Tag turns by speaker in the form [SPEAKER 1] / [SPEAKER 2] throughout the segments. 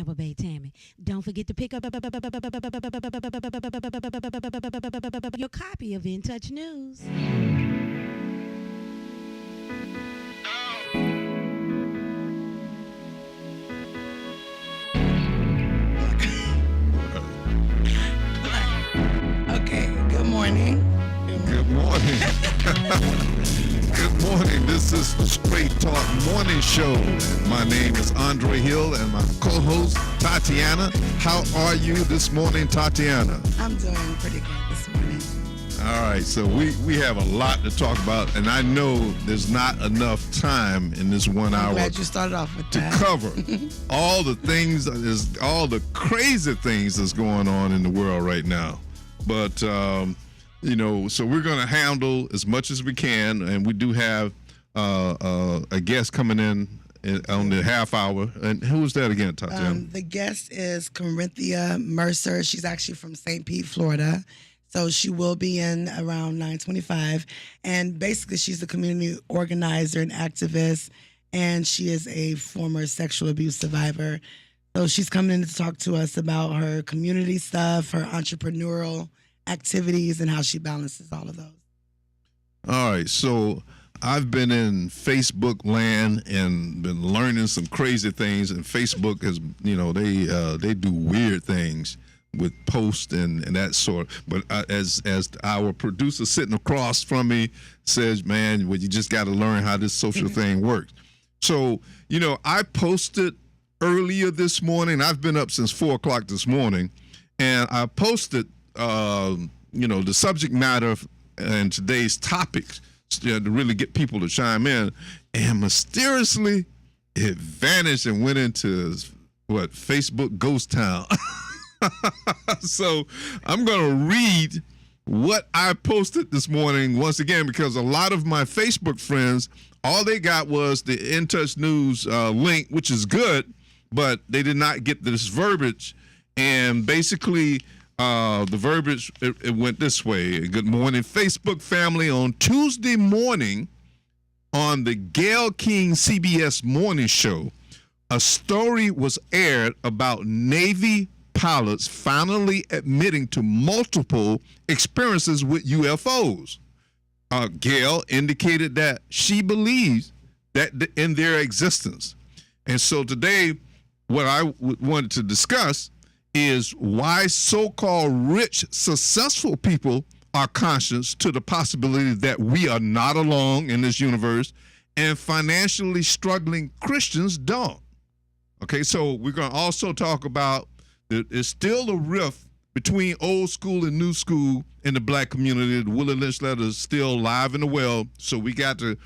[SPEAKER 1] Tampa Bay Tammy. Don't forget to pick up your copy of In Touch News.
[SPEAKER 2] Okay, good morning.
[SPEAKER 3] Good morning. Good morning. This is the Straight Talk Morning Show. My name is Andre Hill and my co-host Tatiana. How are you this morning, Tatiana?
[SPEAKER 2] I'm doing pretty good this morning.
[SPEAKER 3] All right, so we have a lot to talk about, and I know there's not enough time in this 1 hour.
[SPEAKER 2] I'm glad you started off with
[SPEAKER 3] to
[SPEAKER 2] that.
[SPEAKER 3] cover all the things, all the crazy things that's going on in the world right now. But so we're going to handle as much as we can, and we do have a guest coming in on the half hour. And who is that again, Tatiana?
[SPEAKER 2] The guest is Corinthia Mercer. She's actually from St. Pete, Florida. So she will be in around 9:25. And basically, she's a community organizer and activist, and she is a former sexual abuse survivor. So she's coming in to talk to us about her community stuff, her entrepreneurial activities, and how she balances all of those.
[SPEAKER 3] All right, so I've been in Facebook land and been learning some crazy things, and Facebook has, they do weird things with posts and that sort. But as our producer sitting across from me says, man, well, you just got to learn how this social thing works. So, I posted earlier this morning. I've been up since 4 o'clock this morning, and I posted, the subject matter and today's topics to really get people to chime in. And mysteriously, it vanished and went into Facebook ghost town. So I'm going to read what I posted this morning once again, because a lot of my Facebook friends, all they got was the In Touch News link, which is good, but they did not get this verbiage. And basically, the verbiage, it went this way. Good morning, Facebook family. On Tuesday morning on the Gayle King CBS Morning Show, a story was aired about Navy pilots finally admitting to multiple experiences with UFOs. Gayle indicated that she believes that in their existence. And so today, what I wanted to discuss is why so-called rich, successful people are conscious to the possibility that we are not alone in this universe, and financially struggling Christians don't. Okay, so we're going to also talk about there's still a rift between old school and new school in the black community. The Willie Lynch letter is still alive and well. So we got to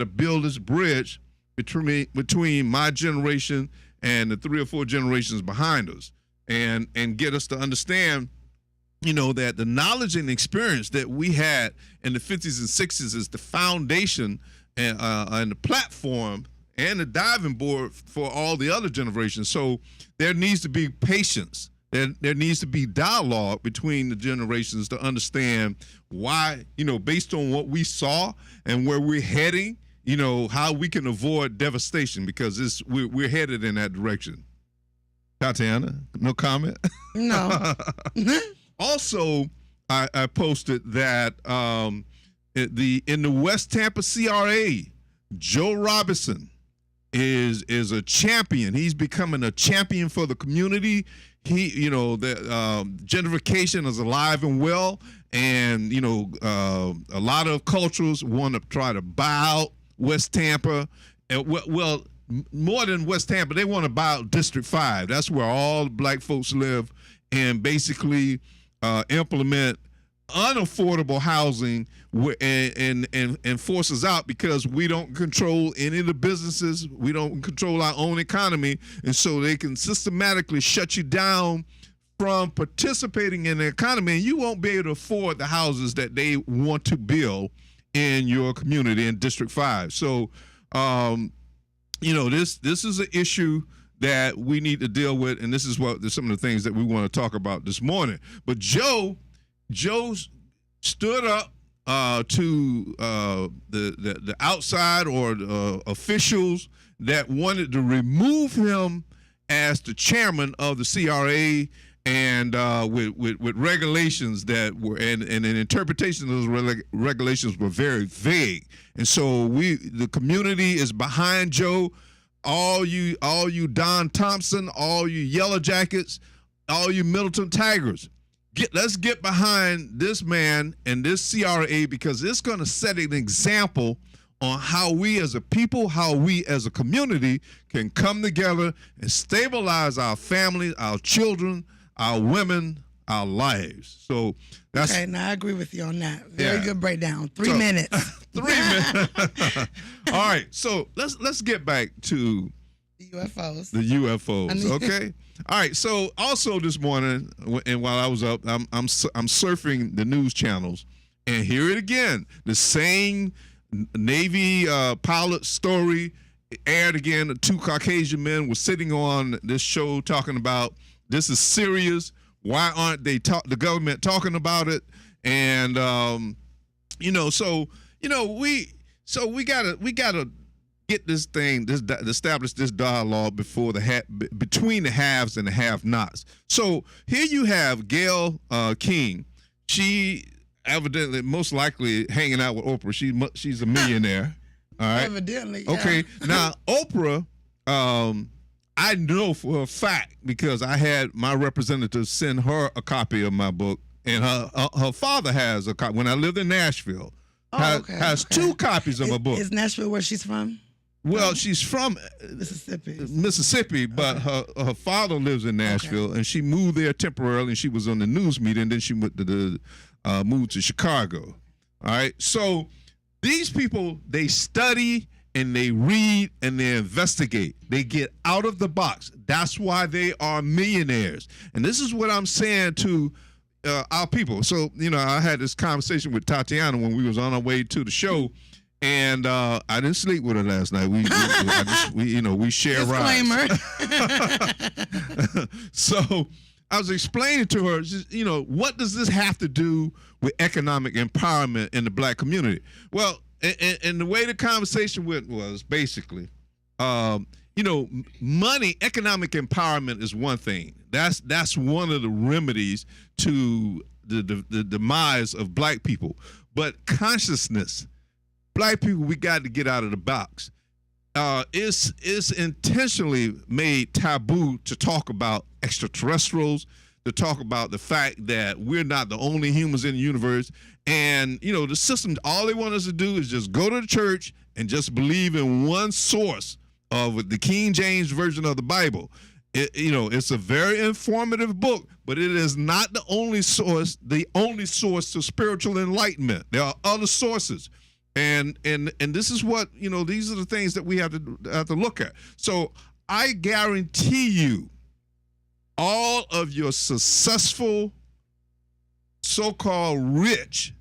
[SPEAKER 3] build this bridge between my generation and the 3 or 4 generations behind us, and get us to understand, that the knowledge and experience that we had in the 50s and 60s is the foundation and the platform and the diving board for all the other generations. So there needs to be patience. There needs to be dialogue between the generations to understand why, based on what we saw and where we're heading, how we can avoid devastation, because we're headed in that direction. Tatiana, no comment?
[SPEAKER 2] No.
[SPEAKER 3] Also, I posted that in the West Tampa CRA, Joe Robinson is a champion. He's becoming a champion for the community. Gentrification is alive and well, and a lot of cultures want to try to buy out West Tampa. Well, more than West Tampa, they want to buy out District 5. That's where all the black folks live, and basically implement unaffordable housing and force us out, because we don't control any of the businesses. We don't control our own economy. And so they can systematically shut you down from participating in the economy, and you won't be able to afford the houses that they want to build in your community in District 5. So, this is an issue that we need to deal with, and this is some of the things that we want to talk about this morning. But Joe stood up to the outside or officials that wanted to remove him as the chairman of the CRA, and with regulations that were and an interpretation of those regulations were very vague. And so the community is behind Joe. All you Don Thompson, all you Yellow Jackets, all you Middleton Tigers, let's get behind this man and this CRA, because it's going to set an example on how we as a people, how we as a community can come together and stabilize our families, our children, our women, our lives. So that's
[SPEAKER 2] okay. Now I agree with you on that. Very good breakdown. 3 minutes.
[SPEAKER 3] 3 minutes. All right. So let's get back to
[SPEAKER 2] the UFOs.
[SPEAKER 3] The UFOs. Okay. All right. So also this morning, and while I was up, I'm surfing the news channels, and hear it again. The same Navy pilot story aired again. The 2 Caucasian men were sitting on this show talking about, this is serious. Why aren't they the government talking about it? And we gotta get this thing, establish this dialogue before between the haves and the have-nots. So here you have Gayle King. She evidently, most likely, hanging out with Oprah. She's a millionaire. All right.
[SPEAKER 2] Evidently. Yeah.
[SPEAKER 3] Okay. Now Oprah, I know for a fact, because I had my representative send her a copy of my book, and her father has a copy. When I lived in Nashville, has 2 copies of my book.
[SPEAKER 2] Is Nashville where she's from?
[SPEAKER 3] Well, she's from Mississippi, but her father lives in Nashville, and she moved there temporarily, and she was on the news media, and then she went to moved to Chicago. All right. So these people, they study and they read and they investigate. They get out of the box. That's why they are millionaires. And this is what I'm saying to our people. So, I had this conversation with Tatiana when we was on our way to the show, and I didn't sleep with her last night. We share rides. So I was explaining to her, what does this have to do with economic empowerment in the black community? Well, and the way the conversation went was basically, money, economic empowerment is one thing. That's one of the remedies to the demise of black people. But consciousness, black people, we got to get out of the box. It's intentionally made taboo to talk about extraterrestrials, to talk about the fact that we're not the only humans in the universe. And, the system, all they want us to do is just go to the church and just believe in one source of the King James Version of the Bible. It's a very informative book, but it is not the only source to spiritual enlightenment. There are other sources. And this is what, these are the things that we have to look at. So I guarantee you, all of your successful, so-called rich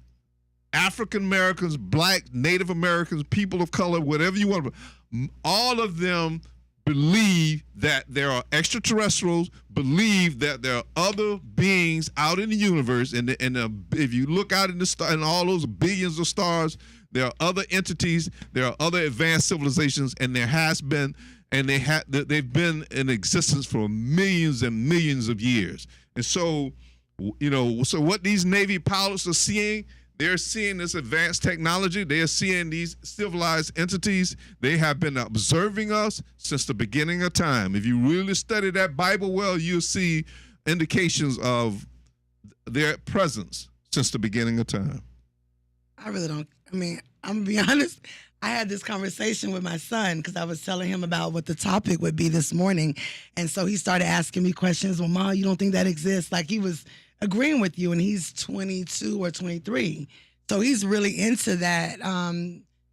[SPEAKER 3] African Americans, black, Native Americans, people of color, whatever you want, all of them believe that there are extraterrestrials, believe that there are other beings out in the universe, and if you look out in the star, in all those billions of stars, there are other entities, there are other advanced civilizations, and there has been, and they've been in existence for millions and millions of years. And so, so what these Navy pilots are seeing, they're seeing this advanced technology. They are seeing these civilized entities. They have been observing us since the beginning of time. If you really study that Bible well, you'll see indications of their presence since the beginning of time.
[SPEAKER 2] I really don't. I mean, I'm going to be honest. I had this conversation with my son because I was telling him about what the topic would be this morning. And so he started asking me questions. Well, Mom, you don't think that exists? Like, he was agreeing with you, and he's 22 or 23. So he's really into that,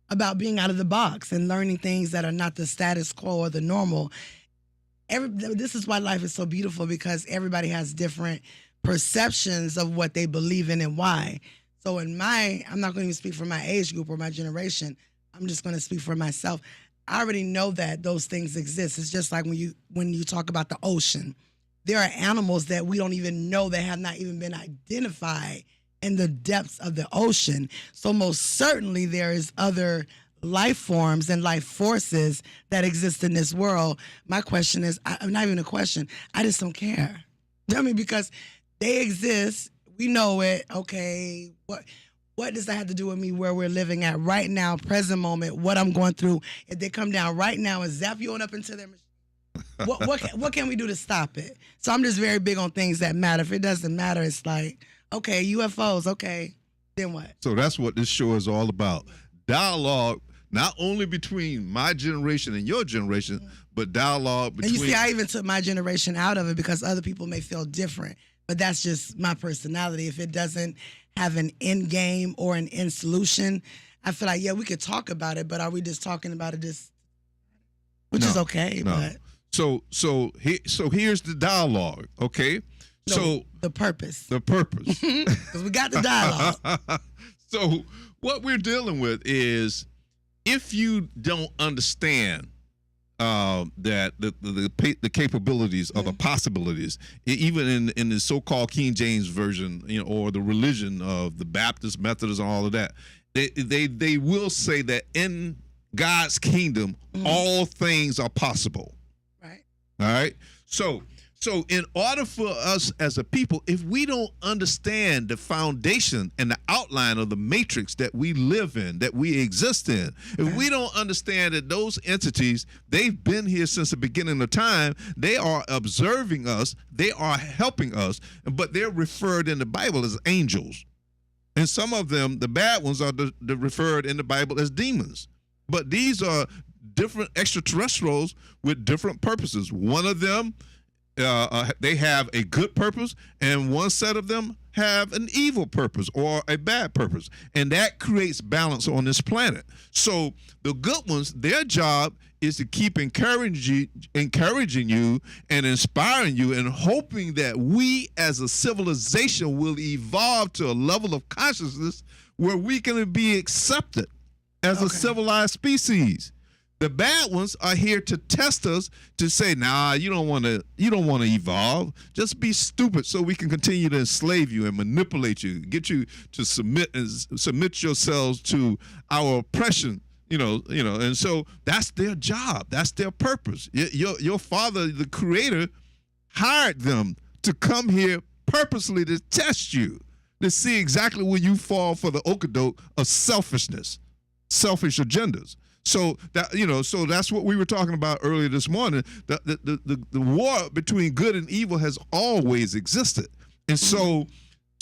[SPEAKER 2] about being out of the box and learning things that are not the status quo or the normal. This is why life is so beautiful, because everybody has different perceptions of what they believe in and why. So I'm not going to even speak for my age group or my generation. I'm just going to speak for myself. I already know that those things exist. It's just like when you talk about the ocean. There are animals that we don't even know, that have not even been identified in the depths of the ocean. So most certainly there is other life forms and life forces that exist in this world. My question is, not even a question, I just don't care. I mean, because they exist, we know it. Okay, what does that have to do with me where we're living at right now, present moment, what I'm going through? If they come down right now and zap you on up into their machine, what can we do to stop it? So I'm just very big on things that matter. If it doesn't matter, it's like, okay, UFOs, okay, then what?
[SPEAKER 3] So that's what this show is all about. Dialogue, not only between my generation and your generation, but dialogue between...
[SPEAKER 2] And you see, I even took my generation out of it because other people may feel different. But that's just my personality. If it doesn't have an end game or an end solution, I feel like, yeah, we could talk about it, but are we just talking about it which is okay,
[SPEAKER 3] no.
[SPEAKER 2] But...
[SPEAKER 3] So here's the dialogue, okay?
[SPEAKER 2] No,
[SPEAKER 3] so
[SPEAKER 2] the purpose.
[SPEAKER 3] The purpose.
[SPEAKER 2] Because we got the dialogue.
[SPEAKER 3] So what we're dealing with is, if you don't understand that the capabilities or the possibilities, even in the so-called King James version, or the religion of the Baptist, Methodist, and all of that, they will say that in God's kingdom, all things are possible.
[SPEAKER 2] Right.
[SPEAKER 3] All right. So in order for us as a people, if we don't understand the foundation and the outline of the matrix that we live in, that we exist in, if we don't understand that those entities, they've been here since the beginning of time, they are observing us, they are helping us, but they're referred in the Bible as angels. And some of them, the bad ones, are referred in the Bible as demons. But these are different extraterrestrials with different purposes. One of them, they have a good purpose, and one set of them have an evil purpose or a bad purpose, and that creates balance on this planet. So the good ones, their job is to keep encouraging you and inspiring you and hoping that we as a civilization will evolve to a level of consciousness where we can be accepted as a civilized species. The bad ones are here to test us, to say, nah, you don't want to evolve. Just be stupid so we can continue to enslave you and manipulate you, get you to submit yourselves to our oppression, and so that's their job. That's their purpose. Your father, the creator, hired them to come here purposely to test you, to see exactly where you fall for the okadoke of selfishness, selfish agendas. So that's what we were talking about earlier this morning. The war between good and evil has always existed, and so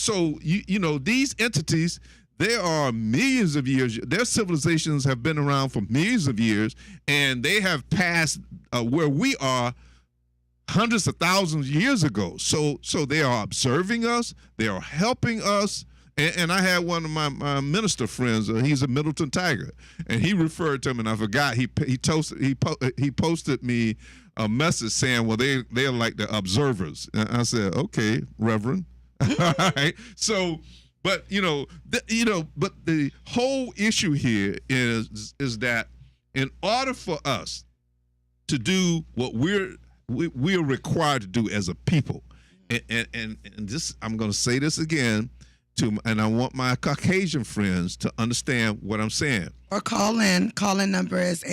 [SPEAKER 3] these entities, they are millions of years. Their civilizations have been around for millions of years, and they have passed where we are hundreds of thousands of years ago. So they are observing us. They are helping us. And I had one of my minister friends. He's a Middleton Tiger, and he referred to him, and I forgot. He posted me a message saying, "Well, they're like the observers." And I said, "Okay, Reverend." All right. So, but but the whole issue here is that in order for us to do what we're required to do as a people, and this, I'm going to say this again. And I want my Caucasian friends to understand what I'm saying.
[SPEAKER 2] Or call in. Call-in number is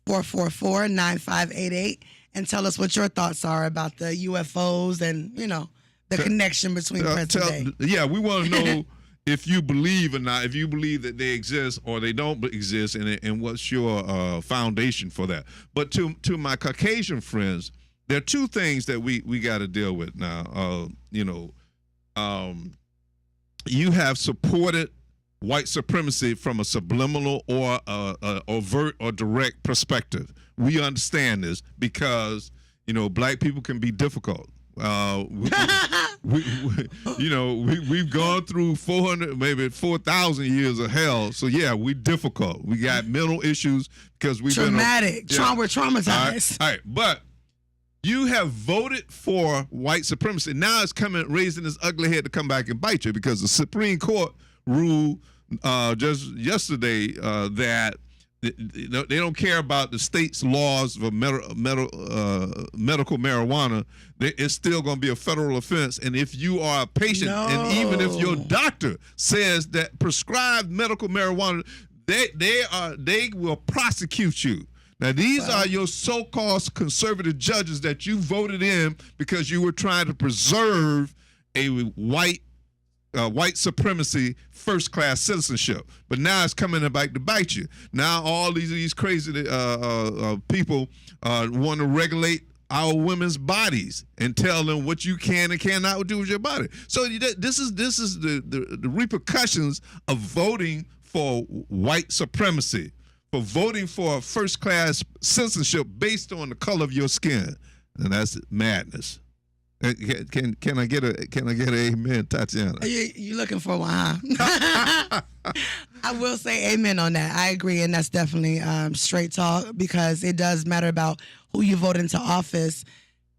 [SPEAKER 2] 813-444-9588, and tell us what your thoughts are about the UFOs and, the connection between present day.
[SPEAKER 3] Yeah, we want to know if you believe or not, if you believe that they exist or they don't exist, and what's your foundation for that. But to my Caucasian friends, there are two things that we got to deal with now. You have supported white supremacy from a subliminal or overt or direct perspective. We understand this because, black people can be difficult. We've gone through 400, maybe 4,000 years of hell. So yeah, we're difficult. We got mental issues because we've
[SPEAKER 2] traumatic. We're traumatized.
[SPEAKER 3] All right, but you have voted for white supremacy. Now it's raising its ugly head to come back and bite you, because the Supreme Court ruled just yesterday that they don't care about the state's laws of medical marijuana. It's still going to be a federal offense. And if you are a patient, and even if your doctor says that prescribed medical marijuana, they will prosecute you. Now, these are your so-called conservative judges that you voted in because you were trying to preserve a white supremacy first-class citizenship. But now it's coming back to bite you. Now all these crazy people want to regulate our women's bodies and tell them what you can and cannot do with your body. So this is the repercussions of voting for white supremacy, for voting for first-class citizenship based on the color of your skin, and that's madness. Can I get an amen, Tatiana?
[SPEAKER 2] You looking for one, huh? I will say amen on that. I agree, and that's definitely straight talk because it does matter about who you vote into office.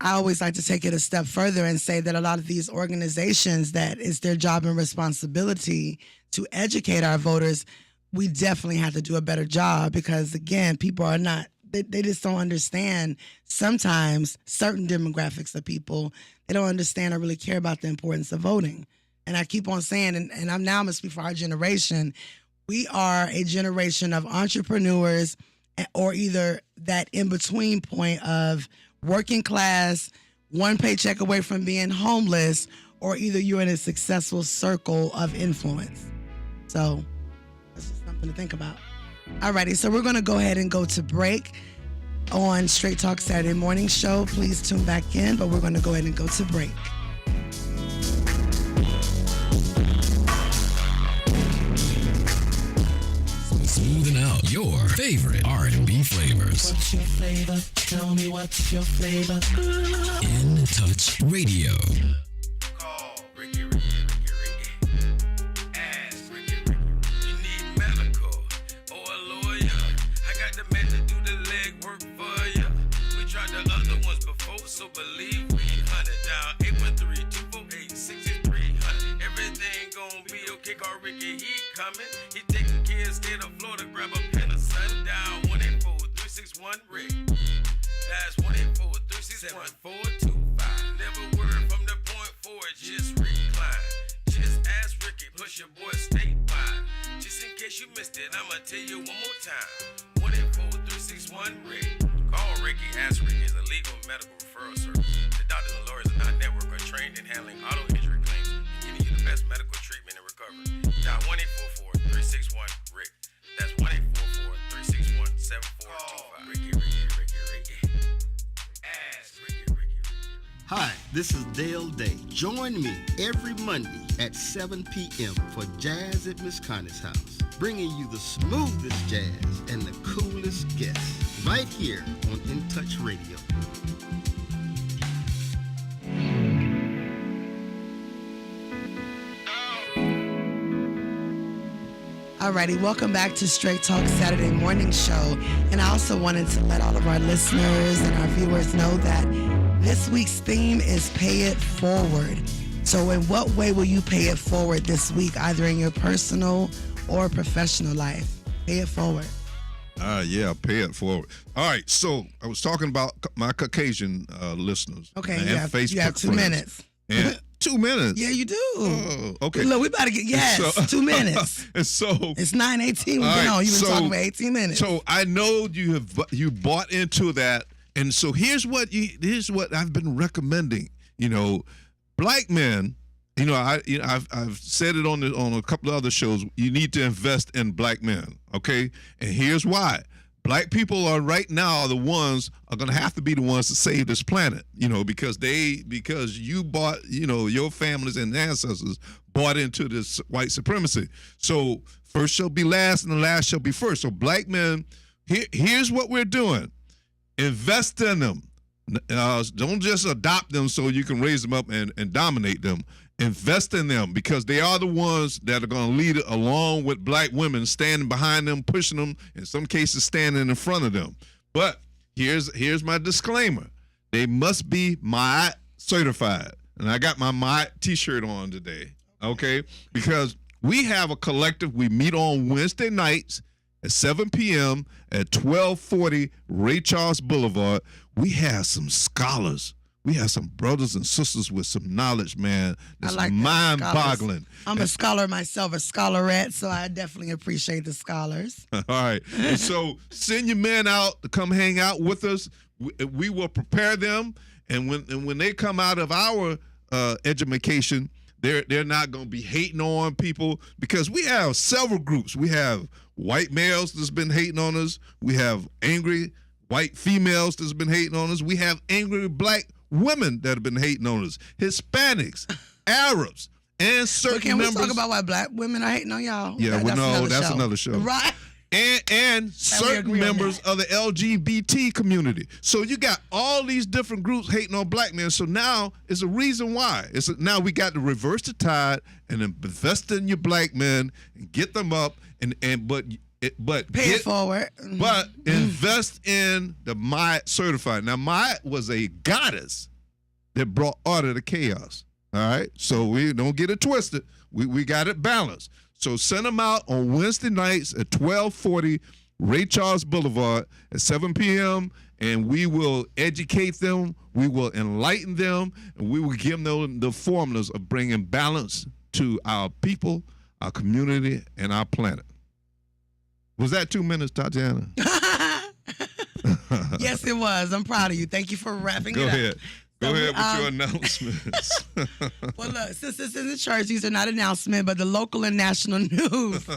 [SPEAKER 2] I always like to take it a step further and say that a lot of these organizations that it's their job and responsibility to educate our voters, we definitely have to do a better job because, again, people are not, they just don't understand sometimes certain demographics of people. They don't understand or really care about the importance of voting. And I keep on saying, and I'm going to speak for our generation, we are a generation of entrepreneurs or either that in-between point of working class, one paycheck away from being homeless, or either you're in a successful circle of influence. So that's just something to think about. Alrighty, so we're going to go ahead and go to break on Straight Talk Saturday Morning Show. Please tune back in, but we're going to go ahead and go to break.
[SPEAKER 4] Smoothing out your favorite R&B flavors.
[SPEAKER 5] What's your flavor? Tell me what's your flavor.
[SPEAKER 4] In Touch Radio.
[SPEAKER 6] Call Ricky. Ask Ricky. You need medical or a lawyer. I got the man to do the legwork for you. We tried the other ones before, so believe me. 100 down, 813-248-6300. Everything gon' be okay. Call Ricky, he coming. He taking care of state of Florida. Grab a pen of sundown. 1-800-361-RICK. That's 1-800-361-7425. Never word from the point forward, just recline. Just ask Ricky, plus your boy statewide. Just in case you missed it, I'ma tell you one more time. 1-800-361-RICK. Call Ricky, ask Ricky is a legal medical referral service. The doctors and lawyers are not network or trained in handling auto injury claims and getting you the best medical treatment and recovery. Dial 1-844-361-RICK. That's 1-844-361-7425. Ricky. Ask Ricky.
[SPEAKER 7] Hi, this is Dale Day. Join me every Monday at 7 p.m. for Jazz at Miss Connie's house, bringing you the smoothest jazz and the coolest guests right here on In Touch Radio.
[SPEAKER 2] Alrighty, welcome back to Straight Talk Saturday Morning Show. And I also wanted to let all of our listeners and our viewers know that this week's theme is Pay It Forward. So in what way will you pay it forward this week, either in your personal or professional life? Pay it forward.
[SPEAKER 3] Yeah, pay it forward. All right, so I was talking about my Caucasian listeners.
[SPEAKER 2] Okay,
[SPEAKER 3] and
[SPEAKER 2] you have
[SPEAKER 3] Facebook
[SPEAKER 2] 2
[SPEAKER 3] friends.
[SPEAKER 2] minutes.
[SPEAKER 3] And 2 minutes?
[SPEAKER 2] Yeah, you do.
[SPEAKER 3] Oh, okay.
[SPEAKER 2] Look, we about to get, 2 minutes.
[SPEAKER 3] And so
[SPEAKER 2] It's 9:18. We've been
[SPEAKER 3] right,
[SPEAKER 2] on. You've been
[SPEAKER 3] so-
[SPEAKER 2] talking for 18 minutes.
[SPEAKER 3] So I know you bought into that, and so here's what I've been recommending. You know, black men. I've said it on a couple of other shows. You need to invest in black men. Okay, and here's why. Black people are right now the ones are going to have to be the ones to save this planet. You know, because you bought, your families and ancestors bought into this white supremacy. So first shall be last and the last shall be first. So black men, here's what we're doing. Invest in them. Don't just adopt them so you can raise them up and dominate them. Invest in them because they are the ones that are going to lead it along with black women, standing behind them, pushing them, in some cases standing in front of them. But here's my disclaimer. They must be MIAT certified. And I got my MIAT t-shirt on today, okay? Because we have a collective. We meet on Wednesday nights at 7 p.m. at 1240 Ray Charles Boulevard. We have some scholars. We have some brothers and sisters with some knowledge, man. That's
[SPEAKER 2] I like that,
[SPEAKER 3] mind-boggling.
[SPEAKER 2] I'm a scholar myself, a scholarette, so I definitely appreciate the scholars.
[SPEAKER 3] All right. And so send your men out to come hang out with us. We will prepare them, and when they come out of our education, they're not going to be hating on people, because we have several groups. We have white males that's been hating on us. We have angry white females that's been hating on us. We have angry black women that have been hating on us. Hispanics, Arabs, and certain
[SPEAKER 2] Can we
[SPEAKER 3] members.
[SPEAKER 2] talk about why black women are hating on y'all?
[SPEAKER 3] Yeah, that's another show.
[SPEAKER 2] Right.
[SPEAKER 3] And certain
[SPEAKER 2] agree on
[SPEAKER 3] members of the LGBT community. So you got all these different groups hating on black men. So now it's a reason why. Now we got to reverse the tide and invest in your black men and get them up but
[SPEAKER 2] Pay it forward.
[SPEAKER 3] But invest in the Ma'at certified. Now Ma'at was a goddess that brought order to chaos. All right, so we don't get it twisted. We got it balanced. So send them out on Wednesday nights at 1240 Ray Charles Boulevard at 7 p.m. and we will educate them, we will enlighten them, and we will give them the formulas of bringing balance to our people, our community, and our planet. Was that 2 minutes, Tatiana?
[SPEAKER 2] Yes, it was. I'm proud of you. Thank you for wrapping it up.
[SPEAKER 3] Go ahead with your announcements.
[SPEAKER 2] Well, look, since this is a church, these are not announcements, but the local and national news.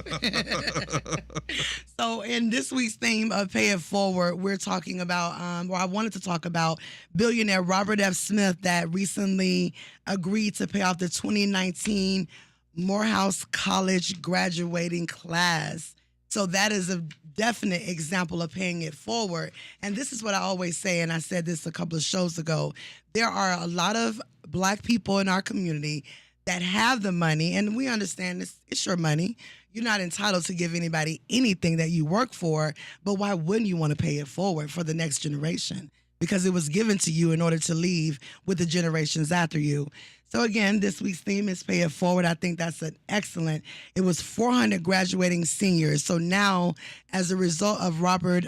[SPEAKER 2] So in this week's theme of Pay It Forward, we're talking about, I wanted to talk about billionaire Robert F. Smith that recently agreed to pay off the 2019 Morehouse College graduating class. So that is a definite example of paying it forward. And this is what I always say, and I said this a couple of shows ago. There are a lot of black people in our community that have the money, and we understand it's your money. You're not entitled to give anybody anything that you work for, but why wouldn't you want to pay it forward for the next generation? Because it was given to you in order to leave with the generations after you. So again, this week's theme is Pay It Forward. I think that's an excellent. It was 400 graduating seniors. So now, as a result of Robert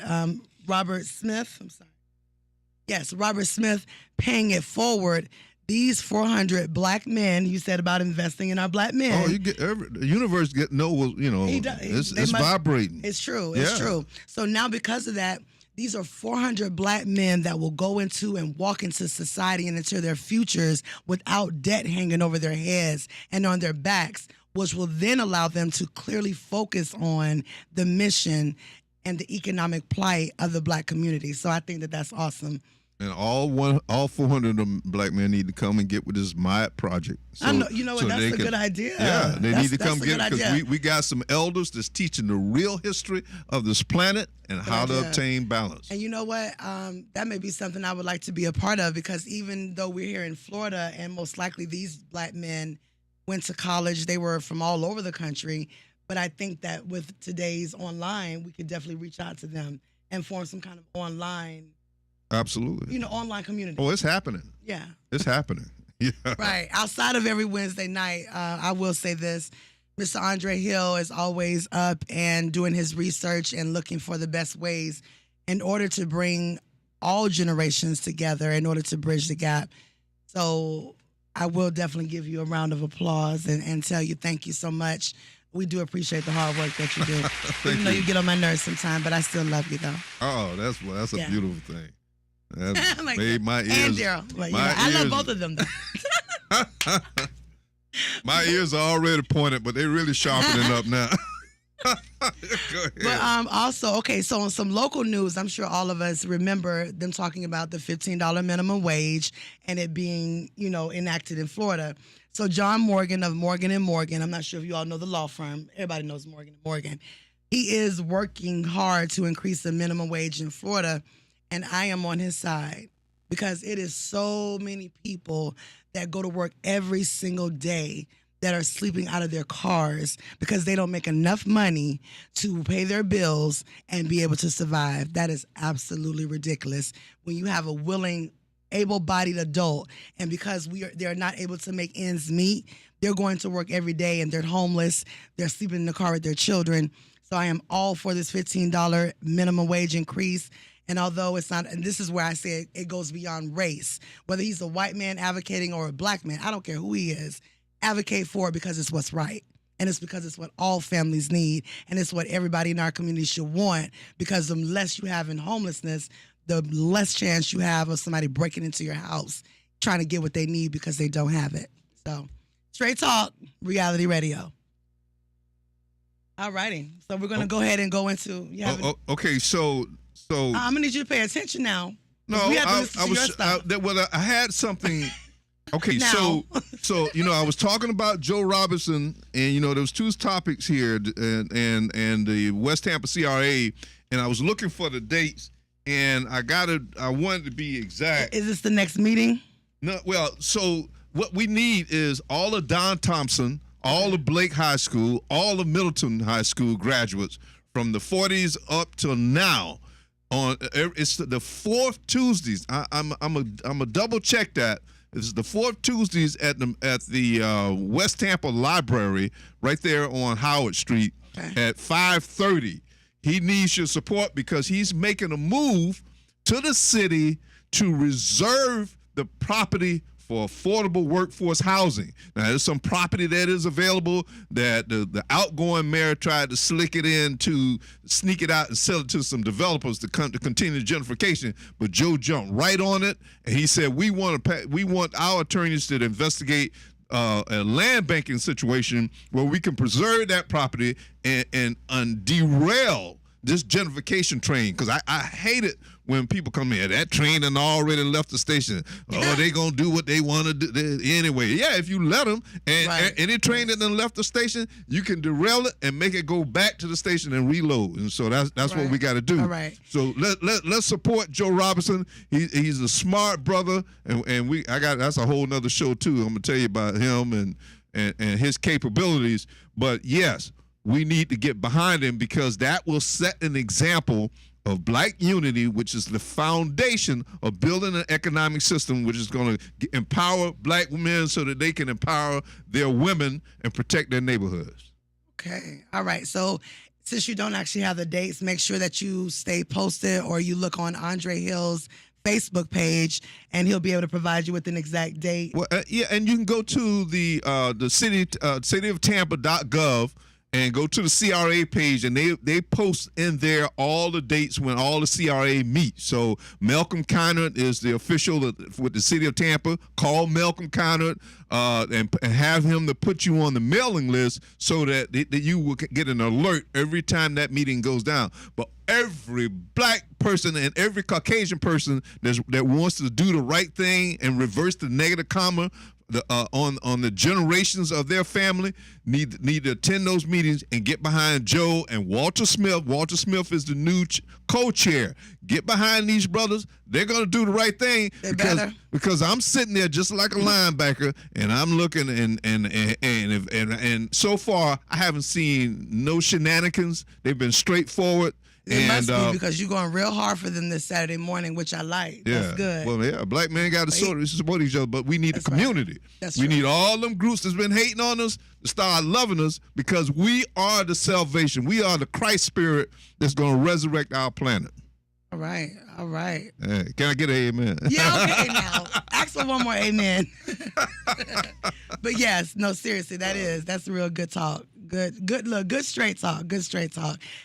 [SPEAKER 2] Smith, Robert Smith paying it forward, these 400 black men, you said about investing in our black men.
[SPEAKER 3] Oh, the universe it's vibrating.
[SPEAKER 2] It's true. It's true. So now because of that, these are 400 black men that will go into and walk into society and into their futures without debt hanging over their heads and on their backs, which will then allow them to clearly focus on the mission and the economic plight of the black community. So I think that that's awesome.
[SPEAKER 3] And all 400 of them black men need to come and get with this Ma'at project. So,
[SPEAKER 2] I know, that's a good idea.
[SPEAKER 3] Yeah, they need to come get it, because
[SPEAKER 2] idea.
[SPEAKER 3] we got some elders that's teaching the real history of this planet and how to obtain balance.
[SPEAKER 2] And you know what? That may be something I would like to be a part of, because even though we're here in Florida, and most likely these black men went to college, they were from all over the country. But I think that with today's online, we could definitely reach out to them and form some kind of online.
[SPEAKER 3] Absolutely.
[SPEAKER 2] Online community.
[SPEAKER 3] Oh, it's happening.
[SPEAKER 2] Yeah.
[SPEAKER 3] It's happening. Yeah.
[SPEAKER 2] Right. Outside of every Wednesday night, I will say this. Mr. Andre Hill is always up and doing his research and looking for the best ways in order to bring all generations together, in order to bridge the gap. So I will definitely give you a round of applause and tell you thank you so much. We do appreciate the hard work that you do. Even though you get on my nerves sometimes, but I still love you, though.
[SPEAKER 3] Oh, that's a beautiful thing. That
[SPEAKER 2] like
[SPEAKER 3] made my ears.
[SPEAKER 2] And Daryl. I love both of them, though.
[SPEAKER 3] My ears are already pointed, but they're really sharpening up now. Go ahead.
[SPEAKER 2] But also, so on some local news, I'm sure all of us remember them talking about the $15 minimum wage and it being, enacted in Florida. So John Morgan of Morgan & Morgan, I'm not sure if you all know the law firm. Everybody knows Morgan & Morgan. He is working hard to increase the minimum wage in Florida. And I am on his side, because it is so many people that go to work every single day that are sleeping out of their cars because they don't make enough money to pay their bills and be able to survive. That is absolutely ridiculous. When you have a willing, able-bodied adult, and because they're not able to make ends meet, they're going to work every day and they're homeless. They're sleeping in the car with their children. So I am all for this $15 minimum wage increase. And although it's not, and this is where I say it goes beyond race, whether he's a white man advocating or a black man, I don't care who he is, advocate for it because it's what's right. And it's because it's what all families need. And it's what everybody in our community should want, because the less you have in homelessness, the less chance you have of somebody breaking into your house trying to get what they need because they don't have it. So, straight talk, reality radio. All righty. So we're going to go ahead and go into.
[SPEAKER 3] Okay, so
[SPEAKER 2] I'm going to need you to pay attention now.
[SPEAKER 3] no,
[SPEAKER 2] We have to listen to your stuff.
[SPEAKER 3] I had something. Okay,
[SPEAKER 2] Now.
[SPEAKER 3] so I was talking about Joe Robinson, and there was two topics here, and the West Tampa CRA, and I was looking for the dates, and I wanted to be exact.
[SPEAKER 2] Is this the next meeting?
[SPEAKER 3] No, well, so what we need is all of Don Thompson, all of Blake High School, all of Middleton High School graduates from the 40s up till now. It's the fourth Tuesdays. I'm a double check that. It's the fourth Tuesdays at the West Tampa Library right there on Howard Street at 5:30. He needs your support because he's making a move to the city to reserve the property for affordable workforce housing. Now, there's some property that is available that the outgoing mayor tried to sneak it out and sell it to some developers to continue the gentrification, but Joe jumped right on it, and he said, we want our attorneys to investigate a land banking situation where we can preserve that property and derail this gentrification train, because I hate it when people come in. That train and already left the station. Oh, they gonna do what they want to do anyway. Yeah, if you let them, and any train that done left the station, you can derail it and make it go back to the station and reload. And so that's what we got to do.
[SPEAKER 2] All right.
[SPEAKER 3] So let's support Joe Robinson. He's a smart brother, and that's a whole nother show too. I'm gonna tell you about him and his capabilities. But yes, we need to get behind him, because that will set an example of black unity, which is the foundation of building an economic system which is going to empower black men so that they can empower their women and protect their neighborhoods.
[SPEAKER 2] Okay. All right. So since you don't actually have the dates, make sure that you stay posted, or you look on Andre Hill's Facebook page, and he'll be able to provide you with an exact date.
[SPEAKER 3] Well, yeah, and you can go to the cityoftampa.gov and go to the CRA page, and they post in there all the dates when all the CRA meet. So Malcolm Conard is the official with the city of Tampa. Call Malcolm Conard and have him to put you on the mailing list so that you will get an alert every time that meeting goes down. But every black person and every Caucasian person that wants to do the right thing and reverse the negative karma on the generations of their family need to attend those meetings and get behind Joe and Walter Smith. Walter Smith is the new co-chair. Get behind these brothers. They're going to do the right thing, because I'm sitting there just like a linebacker, and I'm looking and so far I haven't seen no shenanigans. They've been straightforward.
[SPEAKER 2] It must be because you're going real hard for them this Saturday morning, which I like.
[SPEAKER 3] Yeah.
[SPEAKER 2] That's good.
[SPEAKER 3] Well, yeah, black men got to support each other, but we need the community.
[SPEAKER 2] That's
[SPEAKER 3] we
[SPEAKER 2] right.
[SPEAKER 3] need all them groups that's been hating on us to start loving us, because we are the salvation. We are the Christ spirit that's going to resurrect our planet.
[SPEAKER 2] All right. All right.
[SPEAKER 3] Hey, can I get an amen?
[SPEAKER 2] Yeah, okay, now. Ask for one more amen. But yes, no, seriously, that's real good talk. Good straight talk.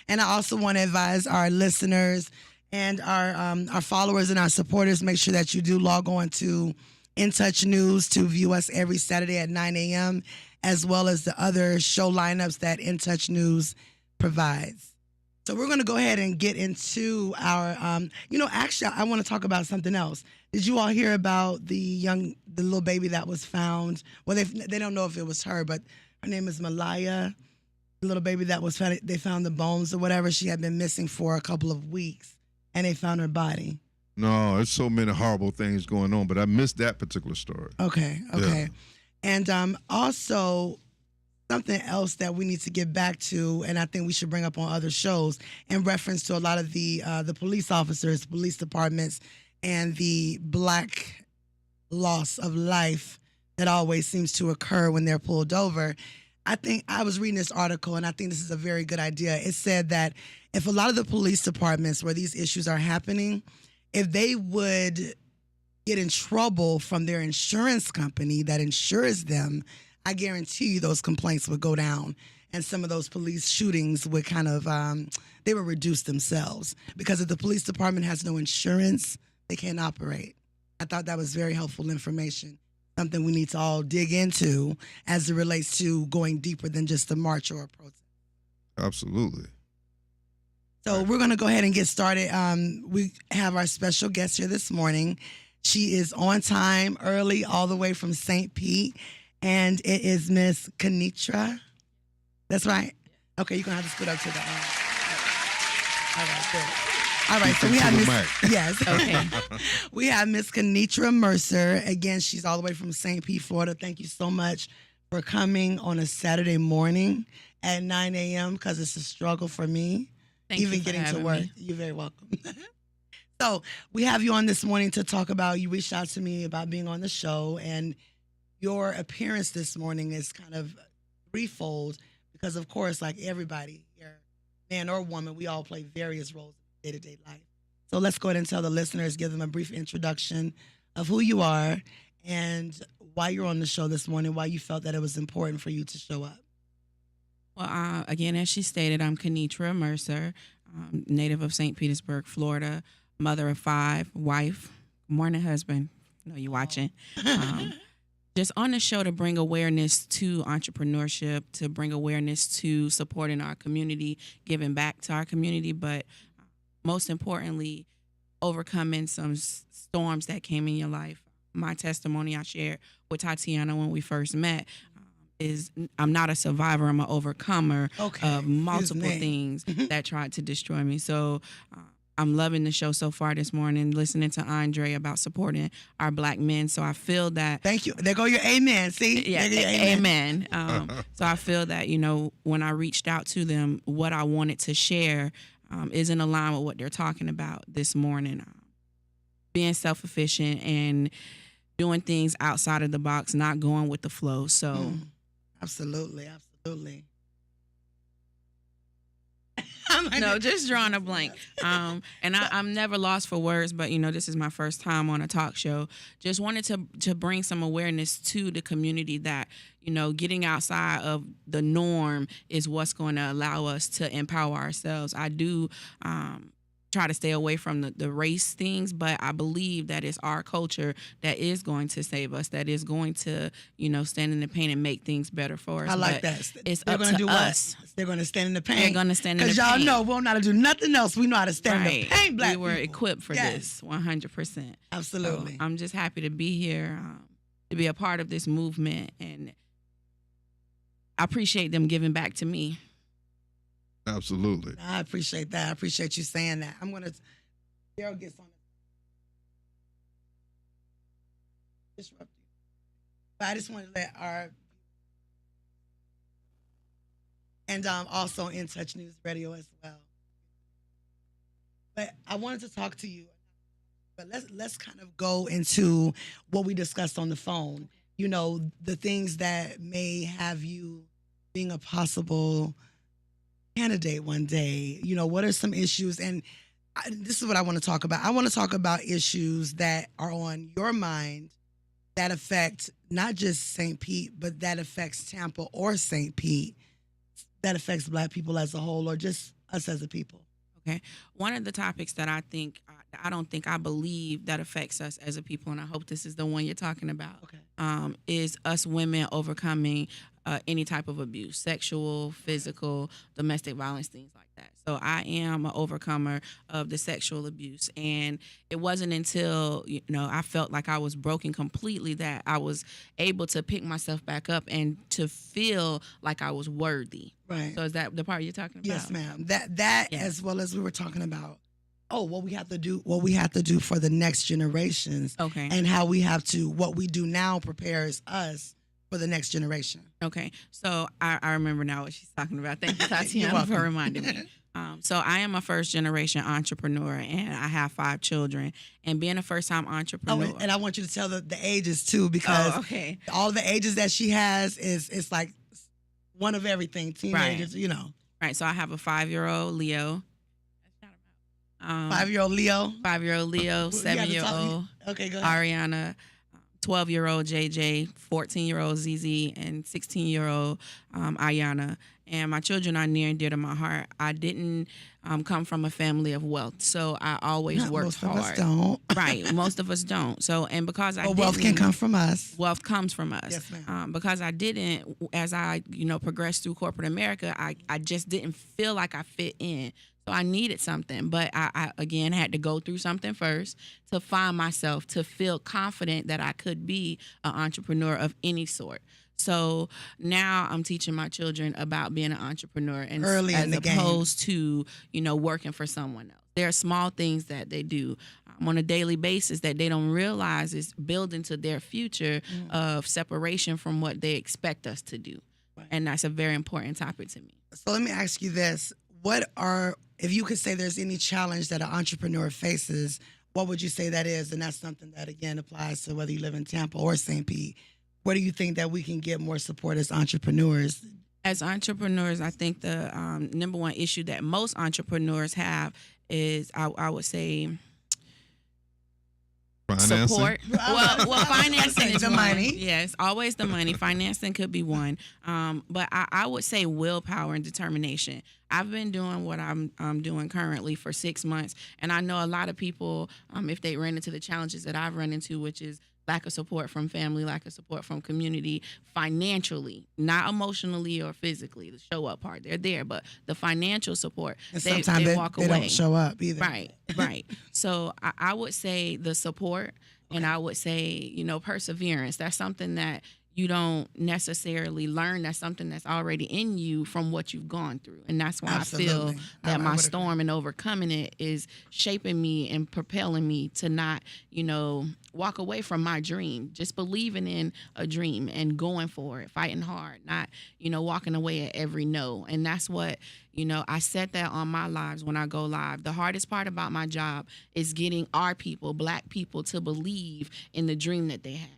[SPEAKER 2] And I also want to advise our listeners and our followers and our supporters, make sure that you do log on to In Touch News to view us every Saturday at 9 a.m., as well as the other show lineups that In Touch News provides. So we're going to go ahead and get into our, actually, I want to talk about something else. Did you all hear about the little baby that was found? Well, they don't know if it was her, but her name is Malaya. The little baby that was found, they found the bones or whatever. She had been missing for a couple of weeks, and they found her body.
[SPEAKER 3] No, there's so many horrible things going on, but I missed that particular story.
[SPEAKER 2] Okay.
[SPEAKER 3] Yeah.
[SPEAKER 2] And also, something else that we need to get back to, and I think we should bring up on other shows, in reference to a lot of the police officers, police departments, and the black loss of life that always seems to occur when they're pulled over. I think I was reading this article, and I think this is a very good idea. It said that if a lot of the police departments where these issues are happening, if they would get in trouble from their insurance company that insures them, I guarantee you those complaints would go down, and some of those police shootings would kind of they would reduce themselves, because if the police department has no insurance, they can't operate. I thought that was very helpful information, something we need to all dig into as it relates to going deeper than just a march or a protest.
[SPEAKER 3] Absolutely.
[SPEAKER 2] So we're going to go ahead and get started. We have our special guest here this morning. She is on time, early, all the way from St. Pete, and it is Miss Kenitra. That's right? Okay, you're going to have to scoot up to the all right, good. All right, so we have Miss, yes.
[SPEAKER 1] Okay.
[SPEAKER 2] We have Miss Kenitra Mercer. Again, she's all the way from St. Pete, Florida. Thank you so much for coming on a Saturday morning at 9 a.m. because it's a struggle for me,
[SPEAKER 1] Thank you
[SPEAKER 2] even
[SPEAKER 1] for
[SPEAKER 2] getting to
[SPEAKER 1] having
[SPEAKER 2] work.
[SPEAKER 1] me.
[SPEAKER 2] You're very welcome. So we have you on this morning to talk about, you reached out to me about being on the show, and your appearance this morning is kind of threefold because, of course, like everybody here, man or woman, we all play various roles in day-to-day life. So let's go ahead and tell the listeners, give them a brief introduction of who you are and why you're on the show this morning, why you felt that it was important for you to show up.
[SPEAKER 8] Well, again, as she stated, I'm Kenitra Mercer, native of St. Petersburg, Florida, mother of 5, wife, morning husband. I know you watching. Just on the show to bring awareness to entrepreneurship, to bring awareness to supporting our community, giving back to our community, but most importantly, overcoming some storms that came in your life. My testimony I shared with Tatiana when we first met is I'm not a survivor, I'm an overcomer of multiple things that tried to destroy me. So I'm loving the show so far this morning, listening to Andre about supporting our Black men. So I feel that.
[SPEAKER 2] Thank you. There go your amen. See?
[SPEAKER 8] Yeah,
[SPEAKER 2] your
[SPEAKER 8] amen. So I feel that, when I reached out to them, what I wanted to share is in line with what they're talking about this morning. Being self-efficient and doing things outside of the box, not going with the flow. So.
[SPEAKER 2] Absolutely.
[SPEAKER 8] No, just drawing a blank. And I'm never lost for words, but this is my first time on a talk show. Just wanted to bring some awareness to the community that getting outside of the norm is what's going to allow us to empower ourselves. I do try to stay away from the race things, but I believe that it's our culture that is going to save us, that is going to, stand in the pain and make things better for us.
[SPEAKER 2] I like
[SPEAKER 8] but
[SPEAKER 2] that.
[SPEAKER 8] It's
[SPEAKER 2] They're
[SPEAKER 8] up
[SPEAKER 2] going
[SPEAKER 8] to
[SPEAKER 2] to do
[SPEAKER 8] us.
[SPEAKER 2] What? They're going to stand in the pain.
[SPEAKER 8] They're going to stand in the pain.
[SPEAKER 2] Because y'all know we don't know how to do nothing else. We know how to stand in the pain, Black
[SPEAKER 8] people. We were
[SPEAKER 2] people.
[SPEAKER 8] equipped for this, 100%.
[SPEAKER 2] Absolutely.
[SPEAKER 8] So I'm just happy to be here, to be a part of this movement, and I appreciate them giving back to me.
[SPEAKER 3] Absolutely.
[SPEAKER 2] I appreciate that. I appreciate you saying that. I'm going to... Daryl gets on it. Disrupt you. But I just wanted to let our... And also In Touch News Radio as well. But I wanted to talk to you. But let's kind of go into what we discussed on the phone. The things that may have you being a possible candidate one day. What are some issues? And this is what I want to talk about. I want to talk about issues that are on your mind that affect not just St. Pete, but that affects Tampa or St. Pete, that affects Black people as a whole, or just us as a people.
[SPEAKER 8] Okay. One of the topics that I believe that affects us as a people, and I hope this is the one you're talking about, is us women overcoming any type of abuse, sexual, physical, domestic violence, things like that. So I am an overcomer of the sexual abuse. And it wasn't until, I felt like I was broken completely that I was able to pick myself back up and to feel like I was worthy.
[SPEAKER 2] Right.
[SPEAKER 8] So is that the part you're talking about?
[SPEAKER 2] Yes, ma'am. That yes. As well as we were talking about, what we have to do for the next generations. Okay. And how what we do now prepares us for the next generation.
[SPEAKER 8] Okay. So I remember now what she's talking about. Thank you, Tatiana, for reminding me. So I am a first generation entrepreneur, and I have 5 children. And being a first time entrepreneur.
[SPEAKER 2] And I want you to tell the ages too, because all the ages that she has is like one of everything. Teenagers, you know.
[SPEAKER 8] Right. So I have a 5-year-old Leo.
[SPEAKER 2] 5-year-old Leo.
[SPEAKER 8] 5-year-old Leo, 7-year-old
[SPEAKER 2] Okay, go ahead.
[SPEAKER 8] Ariana, 12-year-old JJ, 14-year-old ZZ, and 16-year-old Ayana. And my children are near and dear to my heart. I didn't come from a family of wealth, so I always worked
[SPEAKER 2] most
[SPEAKER 8] hard.
[SPEAKER 2] Most of us don't.
[SPEAKER 8] Right, most of us don't. So, and because I
[SPEAKER 2] wealth can come from us.
[SPEAKER 8] Wealth comes from us.
[SPEAKER 2] Yes, ma'am.
[SPEAKER 8] Because I didn't, as I progressed through corporate America, I just didn't feel like I fit in. So I needed something, but I again had to go through something first to find myself, to feel confident that I could be an entrepreneur of any sort. So now I'm teaching my children about being an entrepreneur and
[SPEAKER 2] early in the game,
[SPEAKER 8] as opposed to, working for someone else. There are small things that they do on a daily basis that they don't realize is building to their future of separation from what they expect us to do. Right. And that's a very important topic to me.
[SPEAKER 2] So let me ask you this. If you could say there's any challenge that an entrepreneur faces, what would you say that is? And that's something that, again, applies to whether you live in Tampa or St. Pete. Where do you think that we can get more support as entrepreneurs?
[SPEAKER 8] As entrepreneurs, I think the number one issue that most entrepreneurs have is, I would say,
[SPEAKER 3] financing.
[SPEAKER 8] Support. Well, financing is
[SPEAKER 2] the
[SPEAKER 8] one.
[SPEAKER 2] money.
[SPEAKER 8] Yes, always the money. Financing could be one. But I would say willpower and determination. I've been doing what I'm doing currently for 6 months, and I know a lot of people, if they ran into the challenges that I've run into, which is lack of support from family, lack of support from community, financially, not emotionally or physically. The show up part, they're there, but the financial support,
[SPEAKER 2] and
[SPEAKER 8] they walk away.
[SPEAKER 2] They don't show up either.
[SPEAKER 8] Right. So I would say the support, and I would say, perseverance. That's something that you don't necessarily learn. That's something that's already in you from what you've gone through. And that's why
[SPEAKER 2] Absolutely.
[SPEAKER 8] I feel that my storm and overcoming it is shaping me and propelling me to not, walk away from my dream. Just believing in a dream and going for it, fighting hard, not, walking away at every no. And that's what, I set that on my lives when I go live. The hardest part about my job is getting our people, Black people, to believe in the dream that they have.